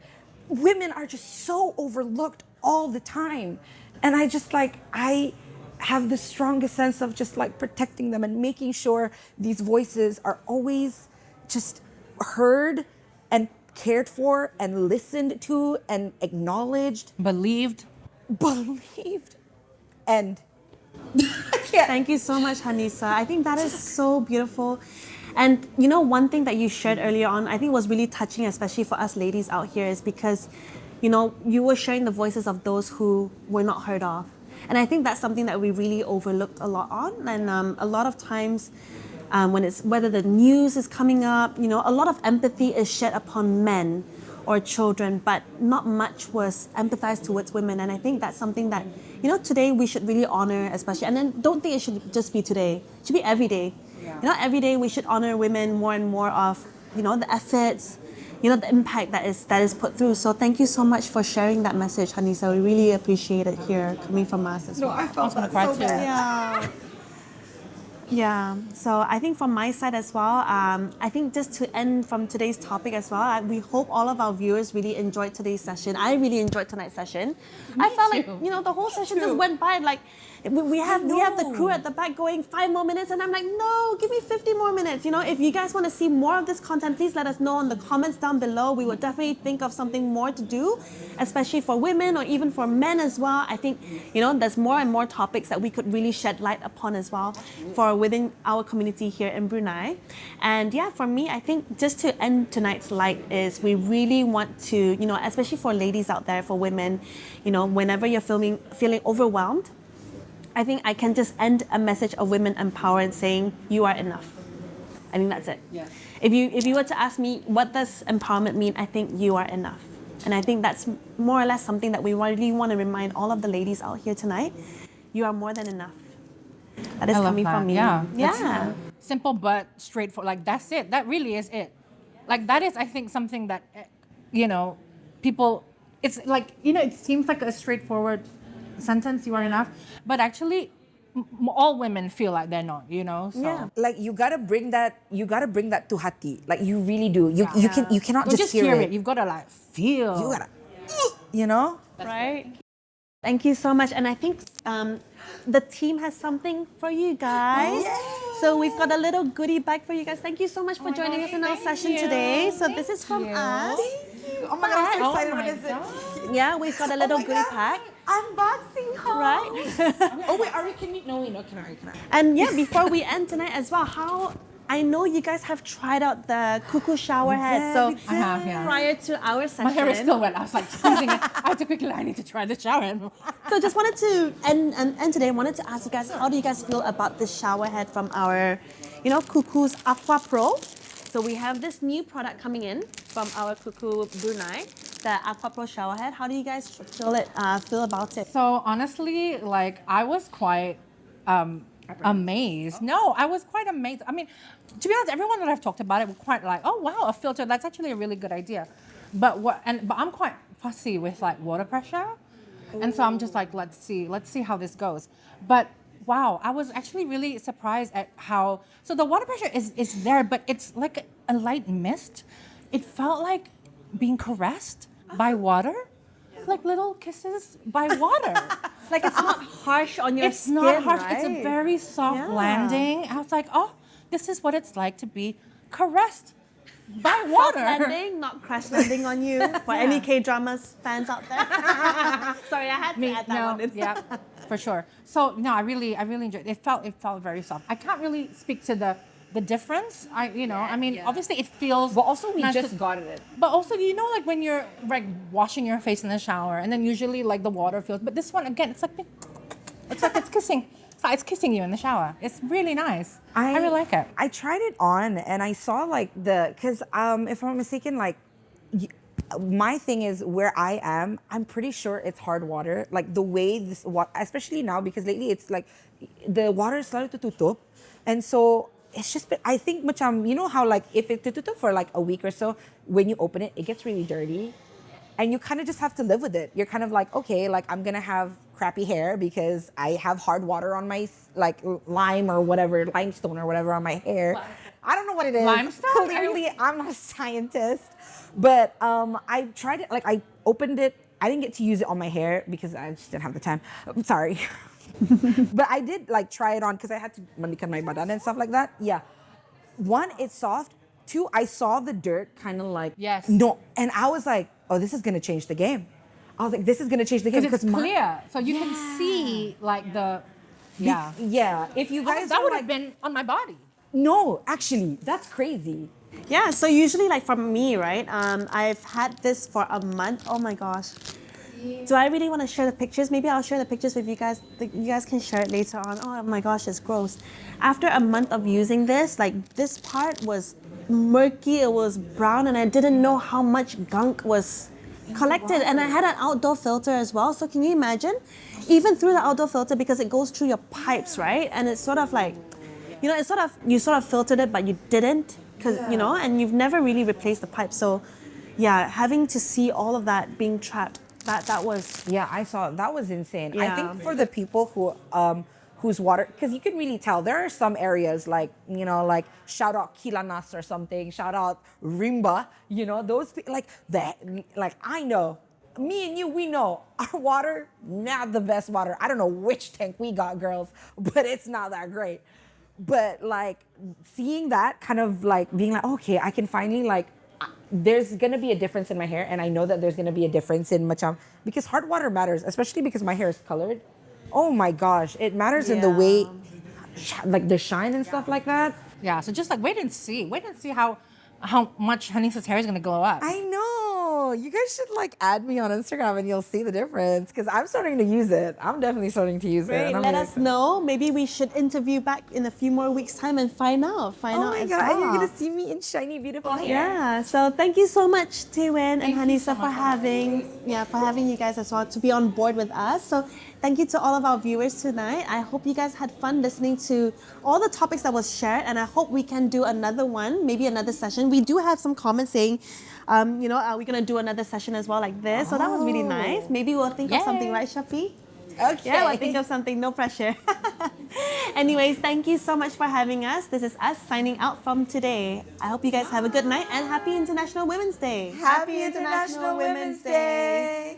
Women are just so overlooked all the time. And I have the strongest sense of just like protecting them and making sure these voices are always just heard and cared for and listened to and acknowledged, Believed. and Thank you so much, Hanisah. I think that is so beautiful. And you know, one thing that you shared earlier on, I think was really touching, especially for us ladies out here, is because, you know, you were sharing the voices of those who were not heard of. And I think that's something that we really overlooked a lot on. And a lot of times, whether the news is coming up, you know, a lot of empathy is shed upon men or children, but not much was empathized towards women. And I think that's something that, you know, today we should really honor, especially. And then don't think it should just be today. It should be every day. Yeah. You know, every day we should honor women more and more of, you know, the efforts, you know, the impact that is put through. So thank you so much for sharing that message, Hanisah. We really appreciate it here coming from us as well. I felt that cry so too. bad. Yeah. Yeah, so I think from my side as well, I think just to end from today's topic as well, we hope all of our viewers really enjoyed today's session. I really enjoyed tonight's session. I felt like, you know, the whole session just went by. Like, we have the crew at the back going 5 more minutes, and I'm like, no, give me 50 more minutes. You know, if you guys want to see more of this content, please let us know in the comments down below. We will definitely think of something more to do, especially for women or even for men as well. I think, you know, there's more and more topics that we could really shed light upon as well for within our community here in Brunei. And yeah, for me, I think just to end tonight's light is we really want to, you know, especially for ladies out there, for women, you know, whenever you're feeling overwhelmed, I think I can just end a message of women empowered saying, you are enough. I think that's it. Yes. If you were to ask me, what does empowerment mean? I think you are enough. And I think that's more or less something that we really want to remind all of the ladies out here tonight. You are more than enough. That is coming from me. Yeah. Yeah. Simple but straightforward. Like, that's it. That really is it. Like, that is, I think, something that, you know, people, it's like, you know, it seems like a straightforward sentence, you are enough. But actually, all women feel like they're not, you know. So. Yeah. Like you gotta bring that to hati. Like you really do. You cannot Don't just hear it. You've got to like feel. You gotta, you know. Right? Thank you so much. And I think the team has something for you guys. So we've got a little goodie bag for you guys. Thank you so much for joining us in our session today. So this is from us. Oh my god, I'm so excited. What is it? Yeah, we've got a little goodie pack. Unboxing haul. Right? Oh wait, are we? Can we? No, can I? And yeah, before we end tonight as well, how I know you guys have tried out the CUCKOO shower head. So I have, yeah. prior to our session, My hair is still wet. I was like squeezing it. I had to quickly. I need to try the shower head. So just wanted to and today wanted to ask you guys, how do you guys feel about this shower head from our, CUCKOO's Aqua Pro? So we have this new product coming in from our CUCKOO Brunei, the Aqua Pro shower head. How do you guys feel about it? So honestly, like I was quite amazed. No, I was quite amazed. I mean, to be honest, everyone that I've talked about it was quite like, oh wow, a filter. That's actually a really good idea. But I'm quite fussy with like water pressure, and so I'm just like, let's see how this goes. But wow, I was actually really surprised at how. So the water pressure is there, but it's like a light mist. It felt like being caressed by water. Like little kisses by water. Like it's not harsh on your It's skin, not harsh. right? It's a very soft Yeah. landing. I was like, oh, this is what it's like to be caressed by Soft water. landing, not crash landing on you. For any K-dramas fans out there. Sorry, I had to add that one in. Yeah, for sure. So no, I really enjoyed it. It felt very soft. I can't really speak to the difference. Obviously it feels. But also we nice just to- got it. But also, like when you're like washing your face in the shower, and then usually like the water feels. But this one again, it's like it's kissing. It's kissing you in the shower. It's really nice. I really like it. I tried it on and I saw like because if I'm not mistaken, like my thing is where I am, I'm pretty sure it's hard water. Like the way this water, especially now because lately it's like the water is selalu tutup, and so it's just. I think macam you know how like if it tutup for like a week or so, when you open it, it gets really dirty, and you kind of just have to live with it. You're kind of like, okay, like I'm gonna have crappy hair because I have hard water on my like limestone or whatever on my hair. I don't know what it is. Limestone? Clearly, I'm not a scientist. But I tried it, like I opened it. I didn't get to use it on my hair because I just didn't have the time. I'm sorry. But I did like try it on because I had to mandikan my badan and stuff like that. Yeah. One, it's soft. Two, I saw the dirt kind of like. Yes. No, and I was like, oh, this is going to change the game. I was like, this is going to change the game. Because it's my- clear, so you can see like the. Yeah. Yeah. If you guys that are, would like, have been on my body. No, actually, that's crazy. Yeah, so usually like for me, right, I've had this for a month. Oh my gosh. Do I really want to share the pictures? Maybe I'll share the pictures with you guys. You guys can share it later on. Oh my gosh, it's gross. After a month of using this, like this part was murky, it was brown, and I didn't know how much gunk was collected. And I had an outdoor filter as well. So can you imagine? Even through the outdoor filter, because it goes through your pipes, right? And it's sort of like, you sort of filtered it, but you didn't, because and you've never really replaced the pipe. So, yeah, having to see all of that being trapped, that was. Yeah, I saw that was insane. I Yeah. think for the people whose water, because you can really tell there are some areas like like shout out Kilanas or something, shout out Rimba, those like that. Like I know, me and you, we know our water not the best water. I don't know which tank we got, girls, but it's not that great. But like seeing that kind of like being like, okay, I can finally like. There's gonna be a difference in my hair, and I know that there's gonna be a difference in macam because hard water matters, especially because my hair is colored. Oh my gosh, it matters in the way, like the shine and stuff like that. Yeah. So just like wait and see how much Hanisah's hair is gonna glow up. I know. You guys should like add me on Instagram, and you'll see the difference because I'm starting to use it. I'm definitely starting to use it. Great, and I'm let like, us know. Maybe we should interview back in a few more weeks' time and find out. Oh my as god, well. and you're gonna see me in shiny, beautiful hair. Yeah, so thank you so much, Tiwin and Hanisah, for having you guys as well to be on board with us. So thank you to all of our viewers tonight. I hope you guys had fun listening to all the topics that was shared, and I hope we can do another one, maybe another session. We do have some comments saying, are we gonna do another session as well like this? So that was really nice. Maybe we'll think of something, right, Shafi? Okay. Yeah, we'll think of something. No pressure. Anyways, thank you so much for having us. This is us signing out from today. I hope you guys have a good night and happy International Women's Day. Happy International Women's Day.